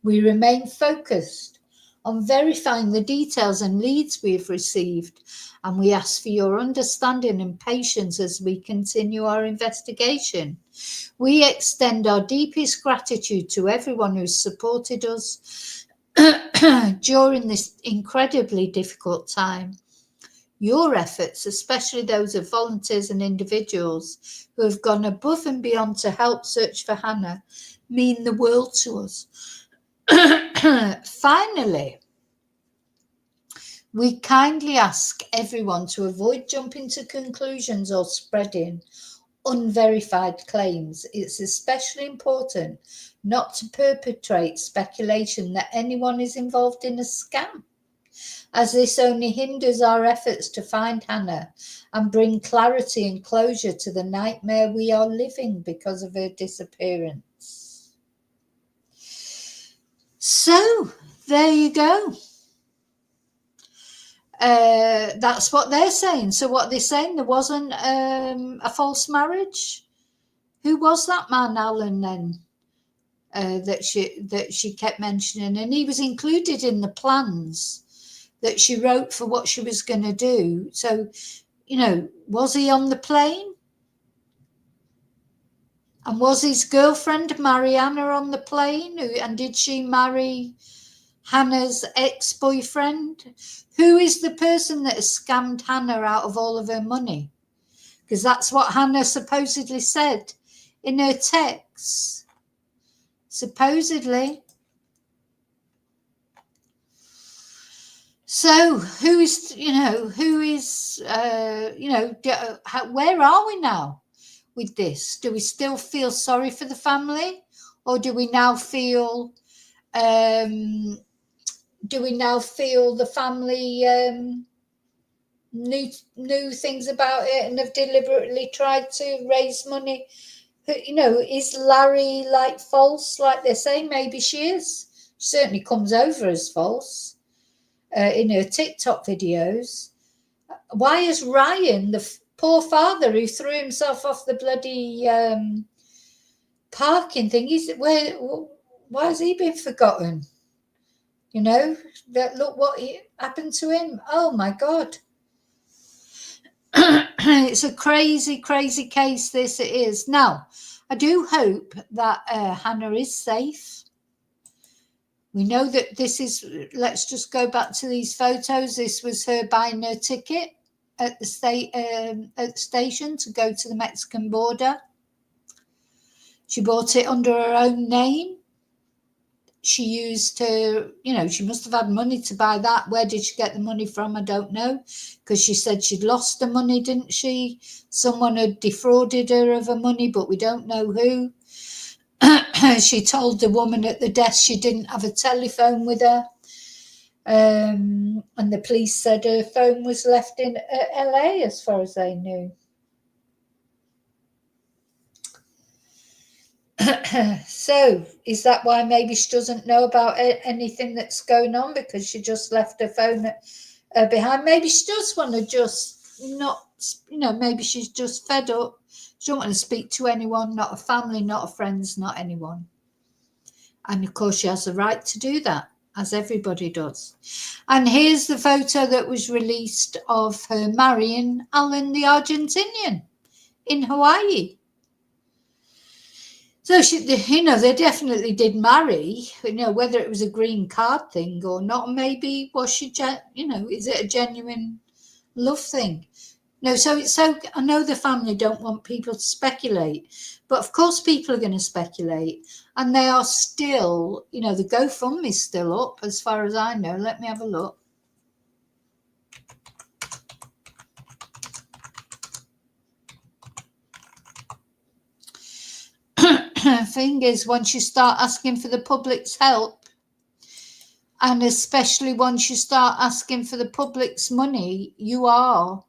We remain focused on verifying the details and leads we have received, and we ask for your understanding and patience as we continue our investigation. We extend our deepest gratitude to everyone who's supported us during this incredibly difficult time. Your efforts, especially those of volunteers and individuals who have gone above and beyond to help search for Hannah, mean the world to us. Finally, we kindly ask everyone to avoid jumping to conclusions or spreading unverified claims. It's especially important not to perpetrate speculation that anyone is involved in a scam, as this only hinders our efforts to find Hannah and bring clarity and closure to the nightmare we are living because of her disappearance. So, there you go. That's what they're saying. So what they're saying, there wasn't a false marriage? Who was that man, Alan, then, that she kept mentioning? And he was included in the plans that she wrote for what she was going to do. So, was he on the plane? And was his girlfriend, Mariana, on the plane? And did she marry Hannah's ex-boyfriend? Who is the person that has scammed Hannah out of all of her money? Because that's what Hannah supposedly said in her text. Supposedly. So where are we now with this? Do we still feel sorry for the family, or do we now feel the family knew things about it and have deliberately tried to raise money? Is Larry false, like they say? Maybe she is. She certainly comes over as false in her TikTok videos. Why is Ryan, the poor father who threw himself off the bloody parking thing, why has he been forgotten? Look what happened to him. Oh my God. It's a crazy, crazy case, this it is. Now, I do hope that Hannah is safe. We know that this is, let's just go back to these photos. This was her buying her ticket at the station to go to the Mexican border. She bought it under her own name. She used her, she must have had money to buy that. Where did she get the money from? I don't know, because she said she'd lost the money, didn't she? Someone had defrauded her of her money, but we don't know who. She told the woman at the desk she didn't have a telephone with her. And the police said her phone was left in LA, as far as they knew. So is that why maybe she doesn't know about anything that's going on, because she just left her phone behind? Maybe she does want to just not, maybe she's just fed up. She don't want to speak to anyone, not a family, not a friends, not anyone. And of course she has the right to do that, as everybody does. And here's the photo that was released of her marrying Alan the Argentinian in Hawaii. So they definitely did marry. Whether it was a green card thing or not, maybe was she, is it a genuine love thing? No, so I know the family don't want people to speculate, but of course people are going to speculate, and they are still, the GoFundMe's still up as far as I know. Let me have a look. Thing is, once you start asking for the public's help, and especially once you start asking for the public's money, you are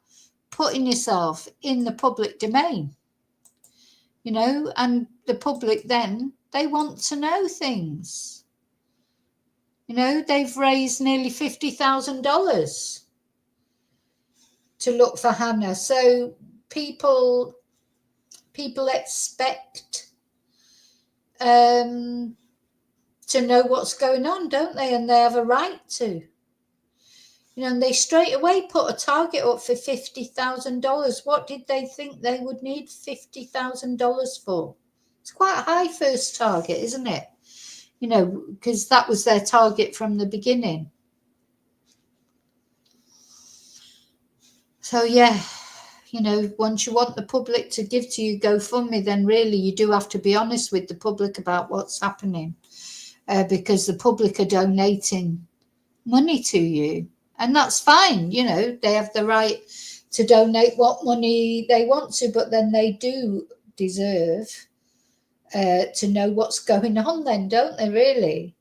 putting yourself in the public domain, and the public then, they want to know things. They've raised nearly $50,000 to look for Hannah. So people expect to know what's going on, don't they? And they have a right to. And they straight away put a target up for $50,000. What did they think they would need $50,000 for? It's quite a high first target, isn't it? Because that was their target from the beginning. So, yeah, once you want the public to give to you GoFundMe, then really you do have to be honest with the public about what's happening, because the public are donating money to you. And that's fine, they have the right to donate what money they want to, but then they do deserve to know what's going on then, don't they, really?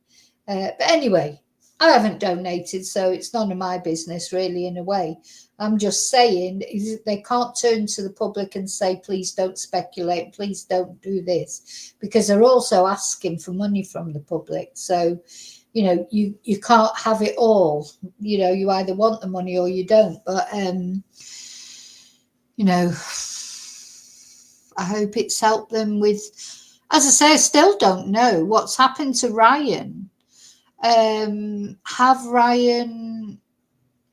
But anyway, I haven't donated, so it's none of my business, really, in a way. I'm just saying they can't turn to the public and say, please don't speculate, please don't do this, because they're also asking for money from the public. So, you can't have it all. You either want the money or you don't. But, I hope it's helped them with, as I say, I still don't know what's happened to Ryan. Have Ryan,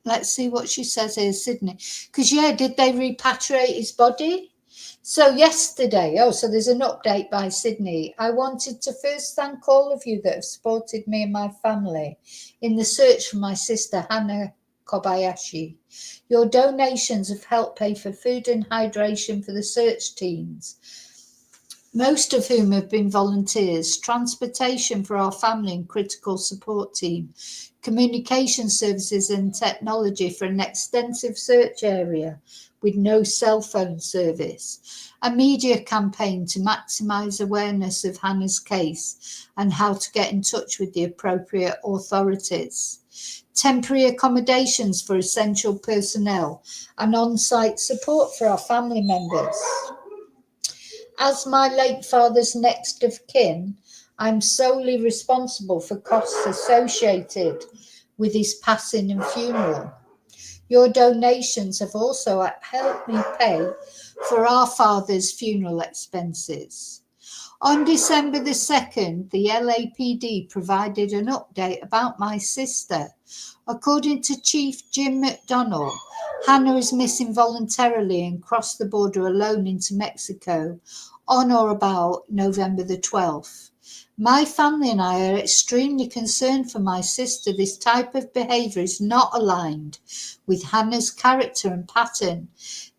let's see what she says here, Sydney. Because, did they repatriate his body? So yesterday, so there's an update by Sydney. I wanted to first thank all of you that have supported me and my family in the search for my sister, Hannah Kobayashi. Your donations have helped pay for food and hydration for the search teams, most of whom have been volunteers, transportation for our family and critical support team, communication services and technology for an extensive search area with no cell phone service, a media campaign to maximise awareness of Hannah's case and how to get in touch with the appropriate authorities, temporary accommodations for essential personnel, and on-site support for our family members. As my late father's next of kin, I'm solely responsible for costs associated with his passing and funeral. Your donations have also helped me pay for our father's funeral expenses. On December the 2nd, the LAPD provided an update about my sister. According to Chief Jim McDonnell, Hannah is missing voluntarily and crossed the border alone into Mexico on or about November the 12th. My family and I are extremely concerned for my sister. This type of behaviour is not aligned with Hannah's character and pattern.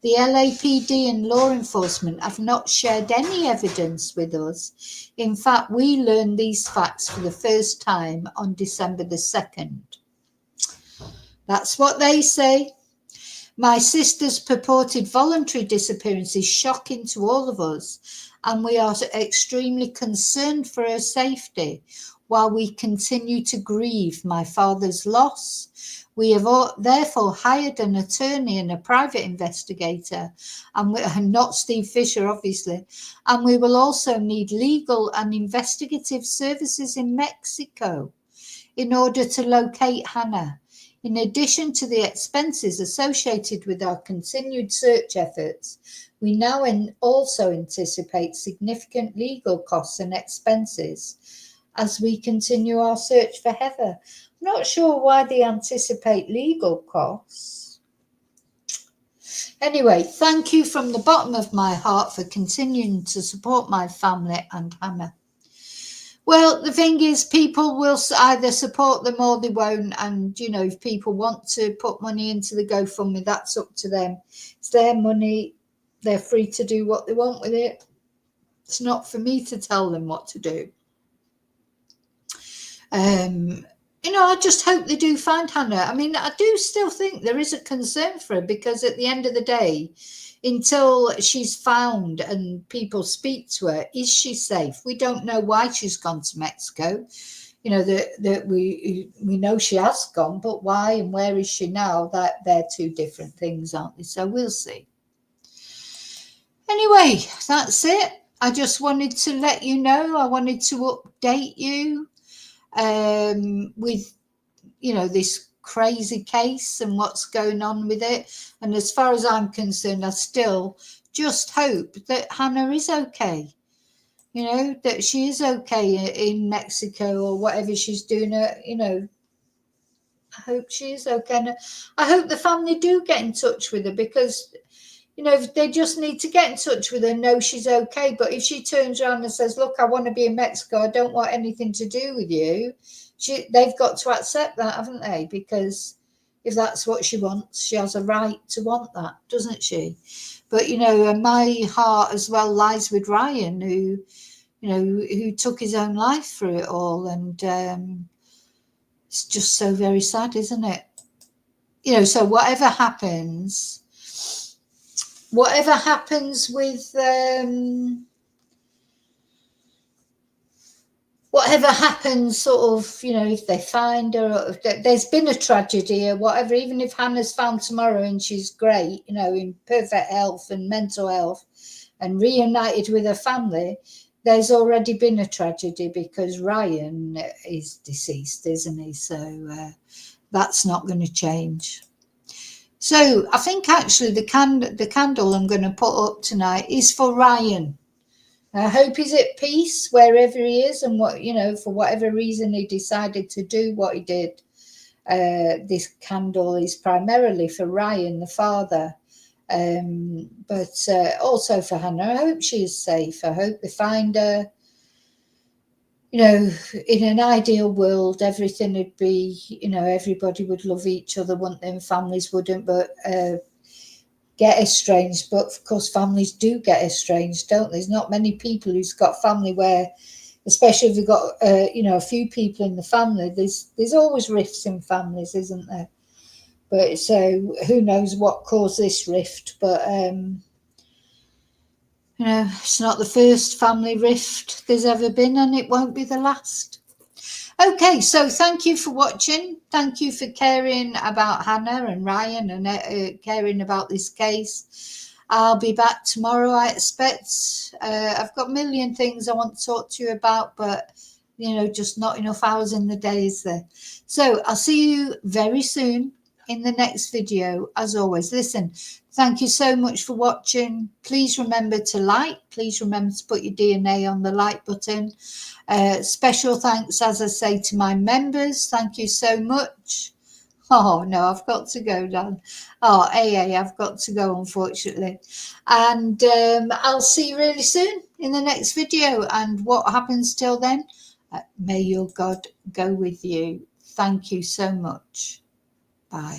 The LAPD and law enforcement have not shared any evidence with us. In fact, we learned these facts for the first time on December the 2nd. That's what they say. My sister's purported voluntary disappearance is shocking to all of us, and we are extremely concerned for her safety while we continue to grieve my father's loss. We have therefore hired an attorney and a private investigator, and not Steve Fisher, obviously, and we will also need legal and investigative services in Mexico in order to locate Hannah. In addition to the expenses associated with our continued search efforts, we now also anticipate significant legal costs and expenses as we continue our search for Heather. I'm not sure why they anticipate legal costs. Anyway, thank you from the bottom of my heart for continuing to support my family and Hannah. Well, the thing is, people will either support them or they won't. And, you know, if people want to put money into the GoFundMe, that's up to them. It's their money. They're free to do what they want with it. It's not for me to tell them what to do. You know, I just hope they do find Hannah. I mean, I do still think there is a concern for her, because at the end of the day, until she's found and people speak to her, is she safe? We don't know why she's gone to Mexico. You know, that we know she has gone, but why and where is she now? That they're two different things, aren't they? So we'll see. Anyway, that's it. I just wanted to let you know. I wanted to update you with, you know, this crazy case and what's going on with it. And as far as I'm concerned, I still just hope that Hannah is okay. You know, that she is okay in Mexico or whatever she's doing. You know, I hope she is okay. And I hope the family do get in touch with her, because, you know, they just need to get in touch with her, know she's okay. But if she turns around and says, look, I want to be in Mexico, I don't want anything to do with you, they've got to accept that, haven't they? Because if that's what she wants, she has a right to want that, doesn't she? But, you know, my heart as well lies with Ryan, who, you know, who took his own life through it all. And it's just so very sad, isn't it? You know, so whatever happens with whatever happens, sort of, you know, if they find her, or if there's been a tragedy or whatever, even if Hannah's found tomorrow and she's great, you know, in perfect health and mental health and reunited with her family, there's already been a tragedy, because Ryan is deceased, isn't he? So that's not going to change. So I think actually the candle I'm going to put up tonight is for Ryan. I hope he's at peace wherever he is, and what, you know, for whatever reason he decided to do what he did. This candle is primarily for Ryan, the father, but also for Hannah. I hope she is safe. I hope they find her. You know, in an ideal world, everything would be, you know, everybody would love each other, wouldn't they? And families wouldn't, but get estranged. But of course, families do get estranged, don't they? There's not many people who's got family where, especially if you've got, you know, a few people in the family, there's always rifts in families, isn't there? But so who knows what caused this rift? But you know, it's not the first family rift there's ever been, and it won't be the last. Okay, so thank you for watching. Thank you for caring about Hannah and Ryan, and caring about this case. I'll be back tomorrow, I expect. I've got a million things I want to talk to you about, but, you know, just not enough hours in the day, is there? So I'll see you very soon in the next video. As always, listen, thank you so much for watching. Please remember to like. Please remember to put your DNA on the like button. Special thanks, as I say, to my members. Thank you so much. Oh no, I've got to go, Dan. Oh, AA, I've got to go, unfortunately. And I'll see you really soon in the next video. And what happens till then, may your God go with you. Thank you so much. Bye.